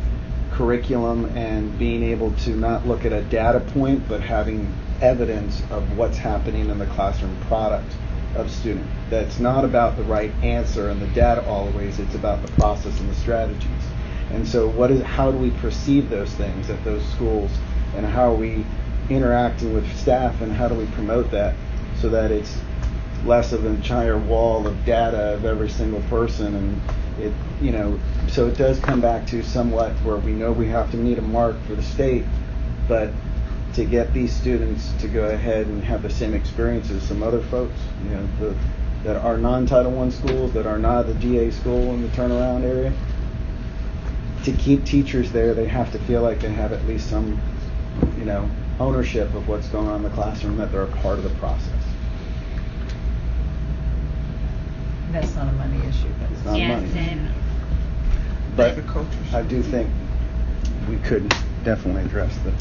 curriculum and being able to not look at a data point, but having evidence of what's happening in the classroom product of student. That's not about the right answer and the data always, it's about the process and the strategies. And so how do we perceive those things at those schools, and how are we interacting with staff, and how do we promote that so that it's less of an entire wall of data of every single person, and it, you know, so it does come back to somewhat where we know we have to meet a mark for the state, but to get these students to go ahead and have the same experience as some other folks, you know, that are non-Title I schools, that are not the GA school in the turnaround area, to keep teachers there, they have to feel like they have at least some, you know, ownership of what's going on in the classroom, that they're a part of the process. That's not a money issue, but It's not Yeah, money. same. But I do think we could definitely address the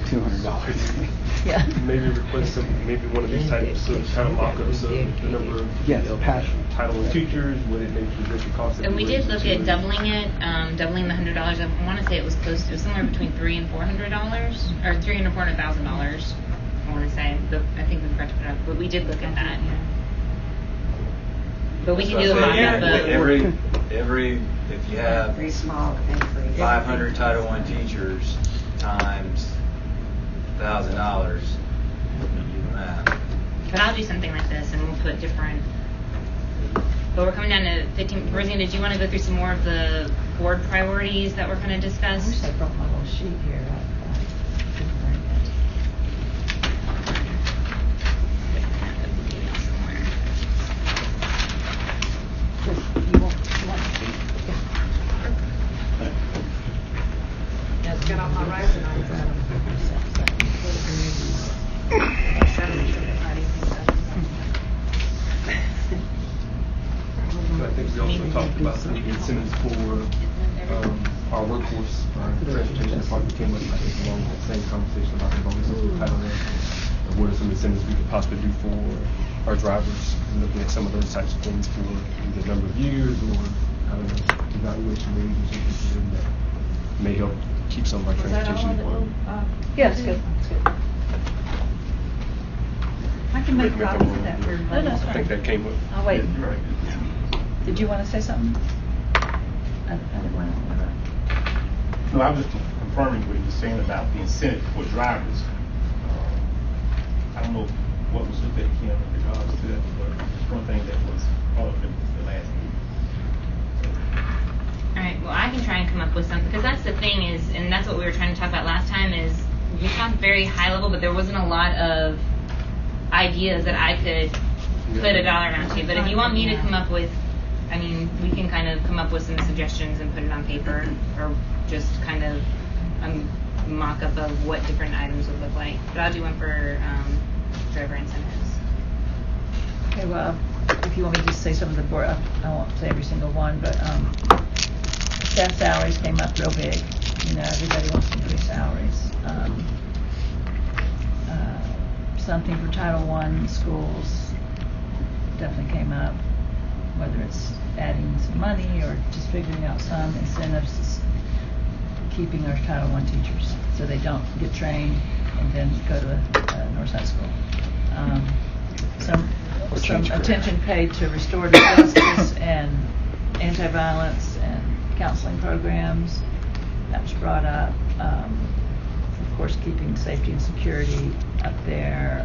$200 thing. yeah. Maybe request maybe one of these types of kind of mock-ups of the number of Yes, passion. Title I teachers, what it may project the cost. And we did look at doubling it, doubling the $100. I want to say it was close to somewhere between $300 and $400, or $300,000 and $400,000. I want to say, but I think we forgot to put it up. But we did look at that. But we can do the mock-up. Every if you have Every small increase. 500 Title I teachers times $1,000, do the math. But I'll do something like this, and we'll put different. But we're coming down to 15. Roseanne, did you want to go through some more of the board priorities that we're going to I discuss? wish I brought my little sheet here. I didn't bring it. You want the sheet? Yeah. Let's get on my resume. I think we also talked about some incentives for our workforce. Our transportation department came up, I think, along with that same conversation about the bonuses for Title I. What are some incentives we could possibly do for our drivers? And looking at some of those types of things for either number of years or, I don't know, evaluation ranges or something that may help keep some of our transportation department. Yeah, it's good. It's good. I can make copies of that for everybody. No, no, I think that came up. I'll wait. Yeah, right. Did you want to say something? I didn't want to interrupt. No, I was just confirming what you were saying about the incentive for drivers. I don't know what was looked at, Kim, in regards to that, but it's one thing that was brought up in the last meeting. All right. Well, I can try and come up with something, because that's the thing is, and that's what we were trying to talk about last time is, very high level, but there wasn't a lot of ideas that I could put a dollar amount to. But if you want me to come up with, I mean, we can kind of come up with some suggestions and put it on paper, or just kind of a mock-up of what different items would look like. But I'll do one for driver incentives. Okay, well, if you want me to just say some of the board, I won't say every single one, but staff salaries came up real big. You know, everybody wants to increase salaries. Something for Title I schools definitely came up, whether it's adding some money or just figuring out some incentives, keeping our Title I teachers so they don't get trained and then go to Northside School. Some attention paid to restorative justice and anti-violence and counseling programs. That was brought up. Of course, keeping safety and security up there.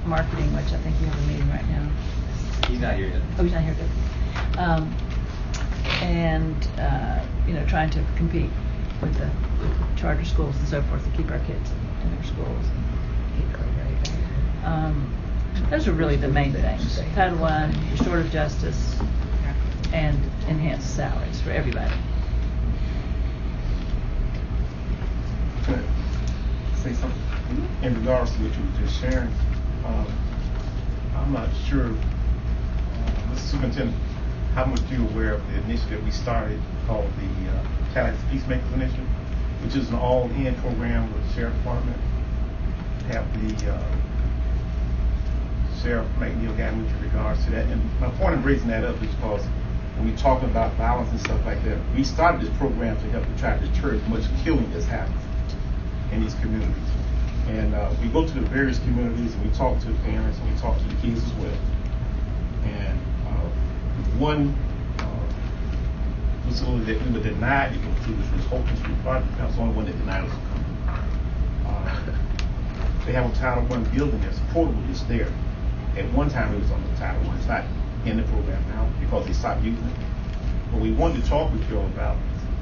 Marketing, which I think we have a meeting right now. He's not here yet. Oh, he's not here, good. And you know, trying to compete with the charter schools and so forth to keep our kids in their schools. Those are really the main things. Title I, restorative justice, and enhanced salaries for everybody. Can I say something? In regards to what you were just sharing, I'm not sure, Mr. Superintendent, how much you're aware of the initiative we started called the Tallahassee Peacemakers Initiative, which is an all-in program with the Sheriff Department. Have the Sheriff McNeil guy with regards to that. And my point in raising that up is because when we talk about violence and stuff like that, we started this program to help to try to deter as much killing that's happening in these communities. And we go to the various communities and we talk to the parents and we talk to the kids as well. And one facility that we were denied to go to, which was Holton Street Project, that was the only one that denied us to come. They have a Title I building that's portable, it's there. At one time it was on the Title I, it's not in the program now because they stopped using it. But we wanted to talk with you all about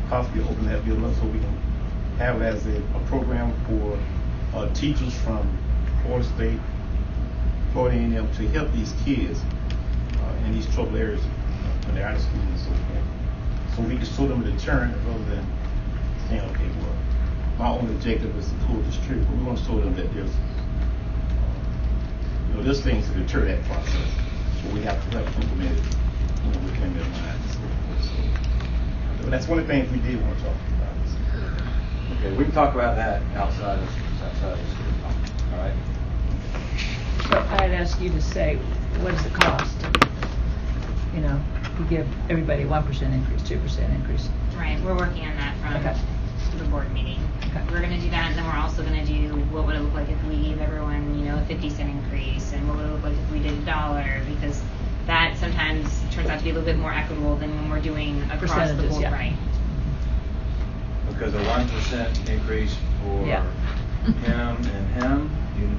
possibly opening that building up so we can have it as a program for teachers from Florida State, Florida A&M to help these kids in these trouble areas when they're out of school and so forth. So we can show them a deterrent rather than saying, okay, well, my only objective is to pull this trigger, but we want to show them that there's, there's things to deter that process. So we have to implement it, within their minds and so forth. So that's one of the things we did want to talk about. Okay, we can talk about that outside of the school. All right. So I'd ask you to say, what is the cost? To give everybody 1% increase, 2% increase. Right, we're working on that from the board meeting. Okay. We're going to do that, and then we're also going to do what would it look like if we gave everyone, a 50-cent increase, and what would it look like if we did $1, because that sometimes turns out to be a little bit more equitable than when we're doing across the board, yeah. right? Because a 1% increase for him and him,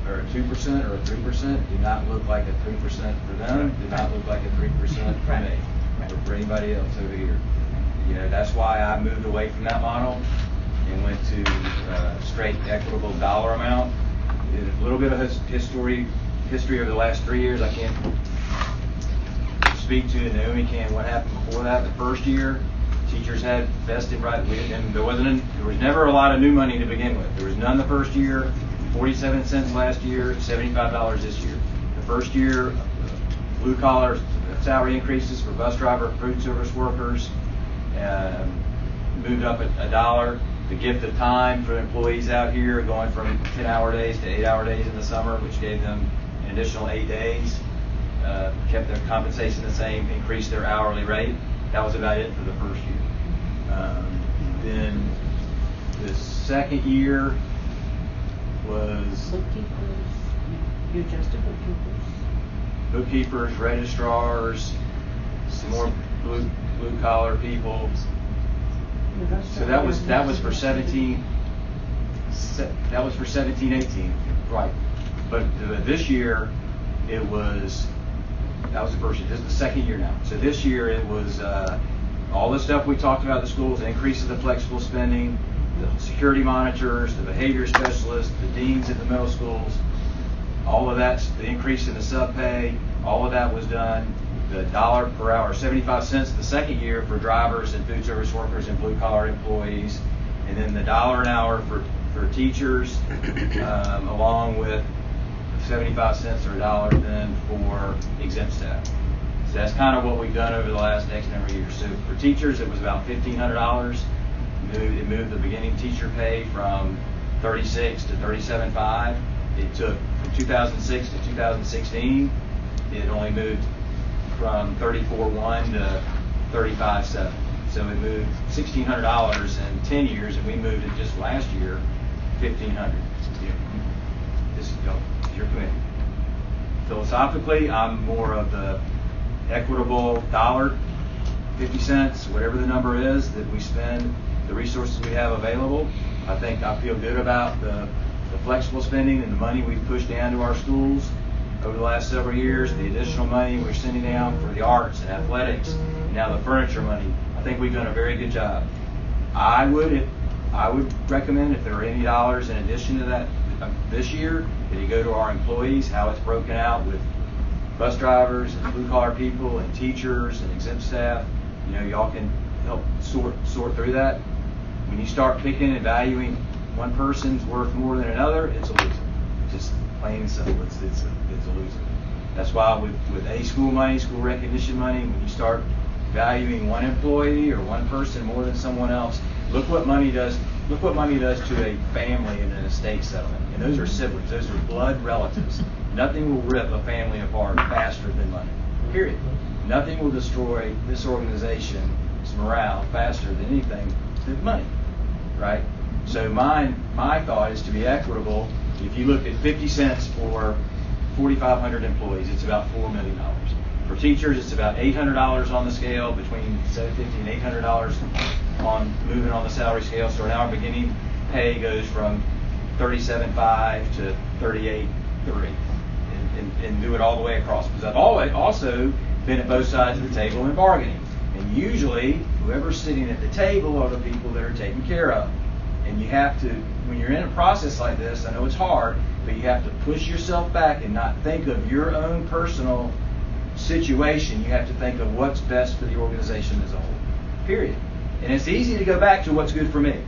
or a 2% or a 3%, do not look like a 3% for them, do not look like a 3% for me, or for anybody else over here. That's why I moved away from that model and went to straight equitable dollar amount. A little bit of history over the last 3 years. I can't speak to, and Naomi can, what happened before that. The first year, teachers had vested right, and there was never a lot of new money to begin with. There was none the first year, 47 cents last year, $75 this year. The first year, blue collar salary increases for bus driver, food service workers, moved up $1. The gift of time for employees out here, going from 10-hour days to 8-hour days in the summer, which gave them an additional 8 days, kept their compensation the same, increased their hourly rate. That was about it for the first year. Then the second year was Bookkeepers, you adjusted bookkeepers, registrars, some more blue collar people. So that was for 17. That was for 17-18, right? But this year, that was the first year. This is the second year now. So this year it was all the stuff we talked about at the schools, increase of the flexible spending, the security monitors, the behavior specialists, the deans at the middle schools, all of that, the increase in the sub pay, all of that was done. The dollar per hour, 75 cents the second year for drivers and food service workers and blue collar employees, and then the $1 an hour for teachers, along with 75 cents or $1 then for exempt staff. So that's kind of what we've done over the last X number of years. So for teachers, it was about $1,500. It moved the beginning teacher pay from $36 to $37.5. It took from 2006 to 2016. It only moved from $34.1 to $35.7. So it moved $1,600 in 10 years, and we moved it just last year, $1,500. This is your committee. Philosophically, I'm more of the equitable dollar, 50 cents, whatever the number is that we spend, the resources we have available. I feel good about the flexible spending and the money we've pushed down to our schools over the last several years, the additional money we're sending down for the arts and athletics, and now the furniture money. I think we've done a very good job. I would recommend if there were any dollars in addition to that this year, that you go to our employees, how it's broken out with bus drivers and blue collar people and teachers and exempt staff. Y'all can help sort through that. When you start picking and valuing one person's worth more than another, it's a loser. Just plain and simple, it's a loser. That's why with A school money, school recognition money, when you start valuing one employee or one person more than someone else, look what money does to a family in an estate settlement. And those are siblings, those are blood relatives. Nothing will rip a family apart faster than money. Period. Nothing will destroy this organization's morale faster than anything than money. Right? So my thought is to be equitable. If you look at 50 cents for 4,500 employees, it's about $4 million. For teachers, it's about $800 on the scale, between $750 and $800 on moving on the salary scale. So now our beginning pay goes from $37.5 to $38.3, and do it all the way across. Because I've always also been at both sides of the table in bargaining, and usually whoever's sitting at the table are the people that are taken care of. And you have to, when you're in a process like this, I know it's hard, but you have to push yourself back and not think of your own personal situation. You have to think of what's best for the organization as a whole. Period. And it's easy to go back to what's good for me,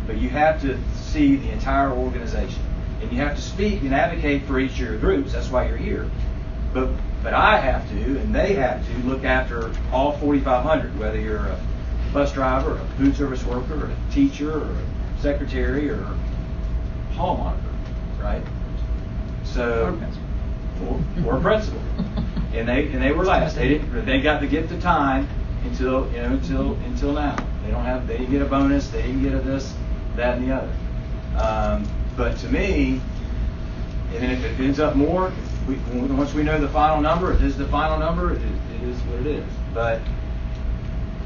but you have to see the entire organization. And you have to speak and advocate for each of your groups. That's why you're here. But I have to, and they have to, look after all 4,500, whether you're a bus driver, or a food service worker, or a teacher, or a secretary, or hall monitor, right? So, or a principal. And they were last. They got the gift of time until now. They didn't get a bonus. They didn't get a this, that, and the other. But to me, and if it ends up more, once we know the final number, it is the final number. It is what it is. But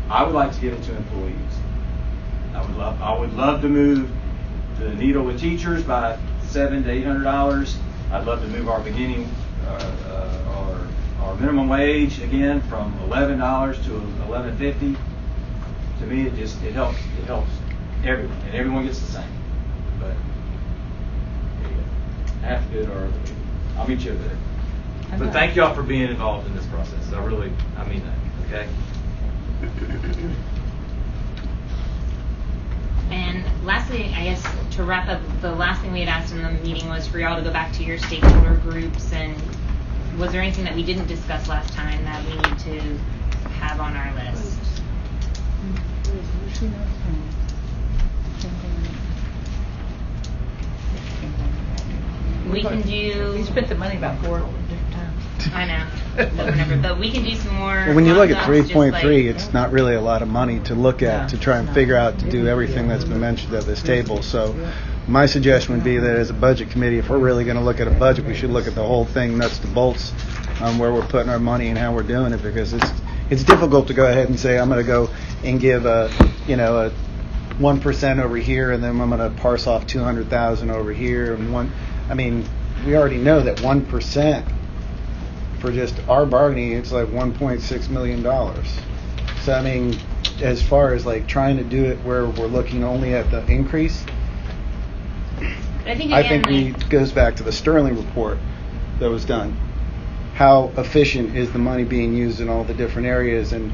I would like to give it to employees. I would love to move the needle with teachers by $700 to $800. I'd love to move our beginning our minimum wage again from $11 to $11.50. To me, it helps everyone, and everyone gets the same. But I have to do it, or I'll meet you over there. But thank y'all for being involved in this process. I mean that. Okay. And lastly, I guess to wrap up, the last thing we had asked in the meeting was for y'all to go back to your stakeholder groups. And was there anything that we didn't discuss last time that we need to have on our list? We can do. We spent the money about 4 different times. I know, but we can do some more. Well, when you look at one-offs, 3.3, it's not really a lot of money to look at to try and figure out to do everything that's been mentioned at this table. So my suggestion would be that as a budget committee, if we're really going to look at a budget, we should look at the whole thing, nuts to bolts, on where we're putting our money and how we're doing it, because it's difficult to go ahead and say I'm going to go and give a 1% over here, and then I'm going to parse off 200,000 over here, and we already know that 1% for just our bargaining, it's like $1.6 million. So I mean, as far as like trying to do it where we're looking only at the increase, I think I think again, it goes back to the Sterling report that was done. How efficient is the money being used in all the different areas, and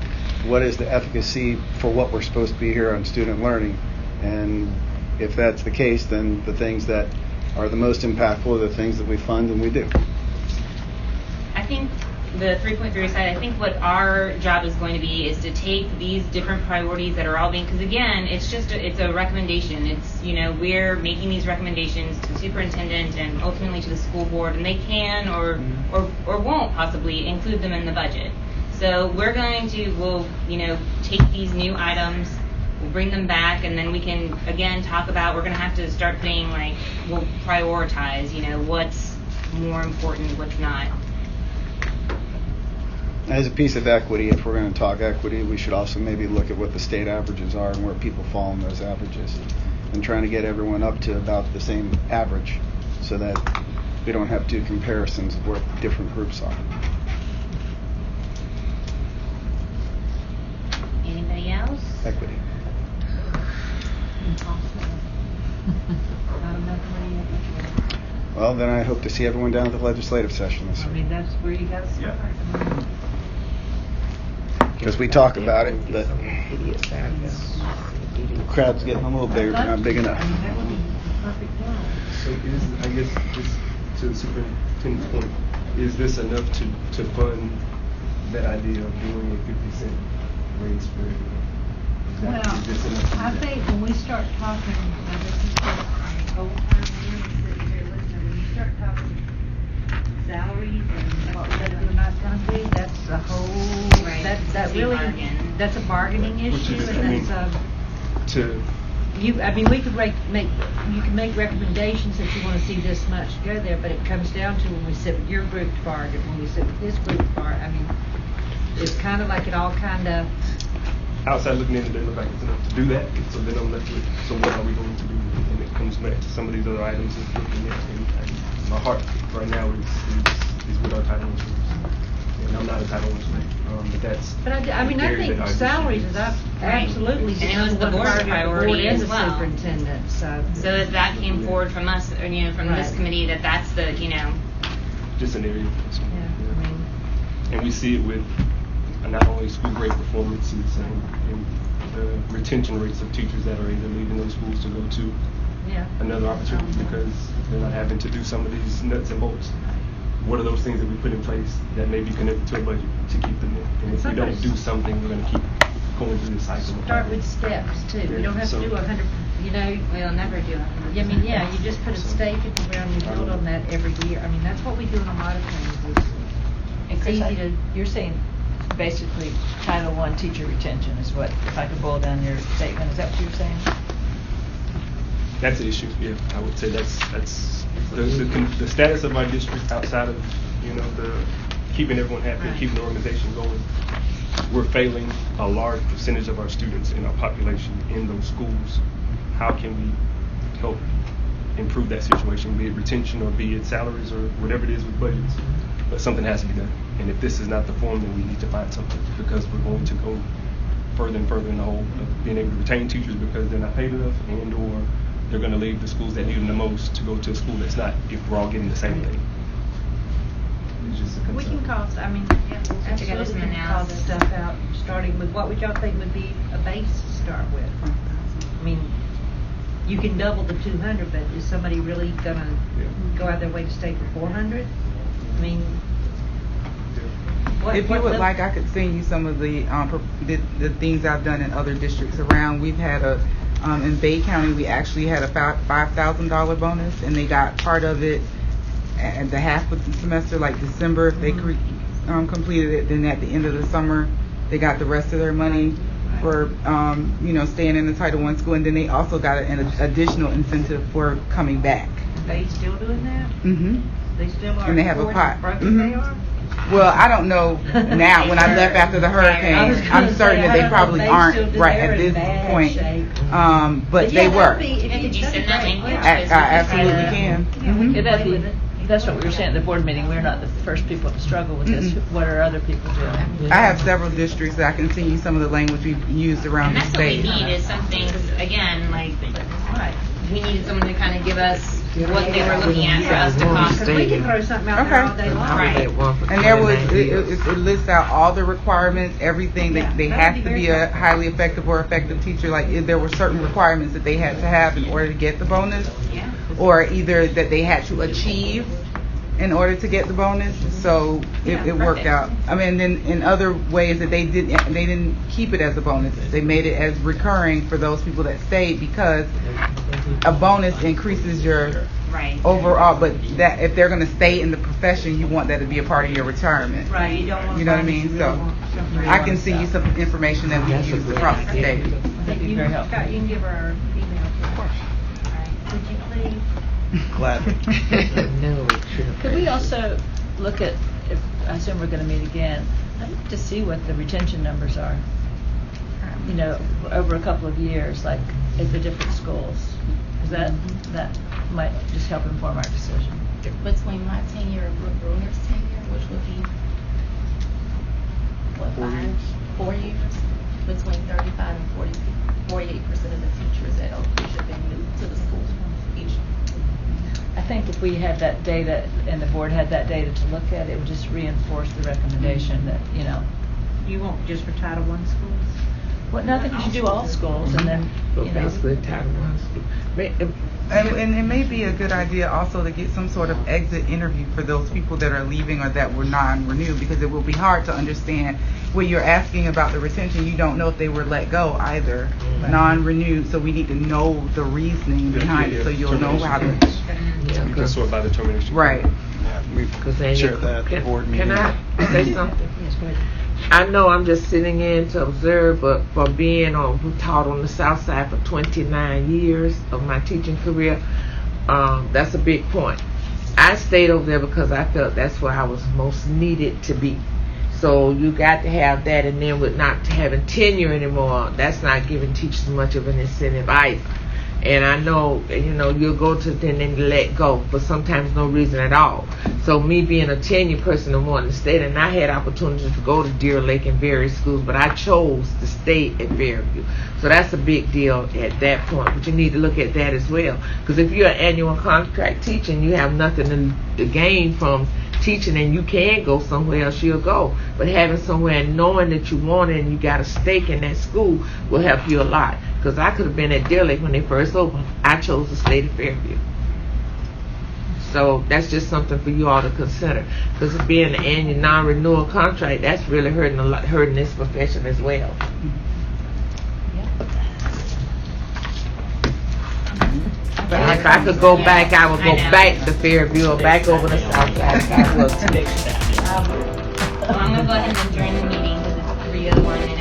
what is the efficacy for what we're supposed to be here on student learning? And if that's the case, then the things that are the most impactful are the things that we fund and we do. I think the 3.3 side, I think what our job is going to be is to take these different priorities that are all being, because again, it's just it's a recommendation. It's, we're making these recommendations to the superintendent and ultimately to the school board, and they can or won't possibly include them in the budget. So we're going to, we'll take these new items, we'll bring them back, and then we can again talk about, we're going to have to start putting we'll prioritize, what's more important, what's not. As a piece of equity, if we're going to talk equity, we should also maybe look at what the state averages are and where people fall in those averages, and trying to get everyone up to about the same average so that we don't have two comparisons of where different groups are. Anybody else? Equity. Well, then I hope to see everyone down at the legislative session this week. That's where you got to start. Because we talk about it, but the crowd's getting a little bigger, but not big enough. So I guess just to the superintendent's point, is this enough to fund that idea of doing a 50-cent raise for everyone? Well, I think when we start talking, this is the whole time we're sitting here listening, when you start talking salaries and what we're not going to do, that's a whole, Right. that really, that's a bargaining issue, and that's we could you can make recommendations that you want to see this much go there, but it comes down to when we sit with your group to bargain, when we sit with this group to bargain, it's kind of like it all kind of. Outside looking in, they look like it's enough to do that. So then I'm left with, so what are we going to do? And it comes back to some of these other items and looking at, and my heart right now is with our Title I schools. And I'm not a Title I student, but that's. But I think salaries is absolutely. And it was the board's priority as well. Superintendent, so that came forward from us, or from this committee, that's the Just an area. Yeah. And we see it with not only school grade performances and the retention rates of teachers that are either leaving those schools to go to another opportunity because they're not having to do some of these nuts and bolts. What are those things that we put in place that may be connected to a budget to keep them in? And if we don't do something, we're going to keep going through this cycle. Start with steps too. We don't have to do 100. We'll never do 100. You just put a stake in the ground and you build on that every year. That's what we do in a lot of things. It's easy to. You're saying basically Title I teacher retention is what, if I could boil down your statement, is that what you're saying? That's the issue. Yeah, I would say that's the status of our district outside of the keeping everyone happy, and keeping the organization going. We're failing a large percentage of our students in our population in those schools. How can we help improve that situation, be it retention or be it salaries or whatever it is with budgets? But something has to be done. And if this is not the form, then we need to find something, because we're going to go further and further in the hole of being able to retain teachers because they're not paid enough, and or they're going to leave the schools that need them the most to go to a school that's not, if we're all getting the same thing. It's just a concern. We can cost, absolutely can cost stuff out, starting with, what would y'all think would be a base to start with? You can double the 200, but is somebody really gonna go out their way to stay for 400? If you would like, I could send you some of the things I've done in other districts around. We've had in Bay County, we actually had a $5,000 bonus, and they got part of it at the half of the semester, like December, if they completed it. Then at the end of the summer, they got the rest of their money for staying in the Title I school, and then they also got an additional incentive for coming back. Are they still doing that? Mm-hmm. They still are. And they have a pot. They are? Well, I don't know now. When I left after the hurricane, I'm certain that they probably aren't right at this point. But they were. Did you send that language? I absolutely can. We could play with it. that's what we were saying at the board meeting, we're not the first people to struggle with this. What are other people doing? I have several districts that I can send you some of the language we've used around And the that's what we state. need is some things, again, like, we needed someone to kind of give us what they were looking at for us to cost. Because we can throw something out there all day long. Right. And there was, it lists out all the requirements, everything that they have to be a highly effective or effective teacher. Like there were certain requirements that they had to have in order to get the bonus, Yeah. or either that they had to achieve in order to get the bonus. So it worked out. I mean, then in other ways that they didn't keep it as a bonus. They made it as recurring for those people that stayed, because a bonus increases your Right. overall, but that if they're going to stay in the profession, you want that to be a part of your retirement. Right, you don't want. You know what I mean? So I can send you some information that we use across the state. That'd be very helpful. Scott, you can give her our email. Of course. Would you please? Gladly. Could we also look at, if, I assume we're gonna meet again, I'd like to see what the retention numbers are, you know, over a couple of years, like at the different schools. Because that might just help inform our decision. Between my tenure and Brooke Bruner's tenure, which would be, what, 4 years? Between 35 and 48% of the teachers at Allocation have been new to the school each. I think if we had that data and the board had that data to look at, it would just reinforce the recommendation that, you know. You won't just for Title I schools? Well, no, I think you should do all schools and then, you know. Basically, Title I school. And it may be a good idea also to get some sort of exit interview for those people that are leaving or that were non-renewed, because it will be hard to understand when you're asking about the retention. You don't know if they were let go either, non-renewed. So we need to know the reasoning behind it, so you'll know how to. You can sort by the termination. Right. Yeah, we've shared that at the board meeting. Can I say something? I know I'm just sitting in to observe, but for being who taught on the South Side for 29 years of my teaching career, that's a big point. I stayed over there because I felt that's where I was most needed to be. So you got to have that, and then with not having tenure anymore, that's not giving teachers much of an incentive either. And I know, you know, you'll go to then and let go for sometimes no reason at all. So me being a tenured person and wanting to stay, and I had opportunities to go to Deer Lake and various schools, but I chose to stay at Fairview. So that's a big deal at that point. But you need to look at that as well. Because if you're an annual contract teacher and you have nothing to gain from teaching and you can go somewhere else, you'll go. But having somewhere and knowing that you want it and you got a stake in that school will help you a lot. Because I could have been at Deer Lake when they first opened. I chose to stay to Fairview. So that's just something for you all to consider. Because being an annual non-renewal contract, that's really hurting this profession as well. But if I could go back, I would go back to Fairview or back over the South Side. I would. Well, I'm going to go ahead and adjourn the meeting because it's 3:01 and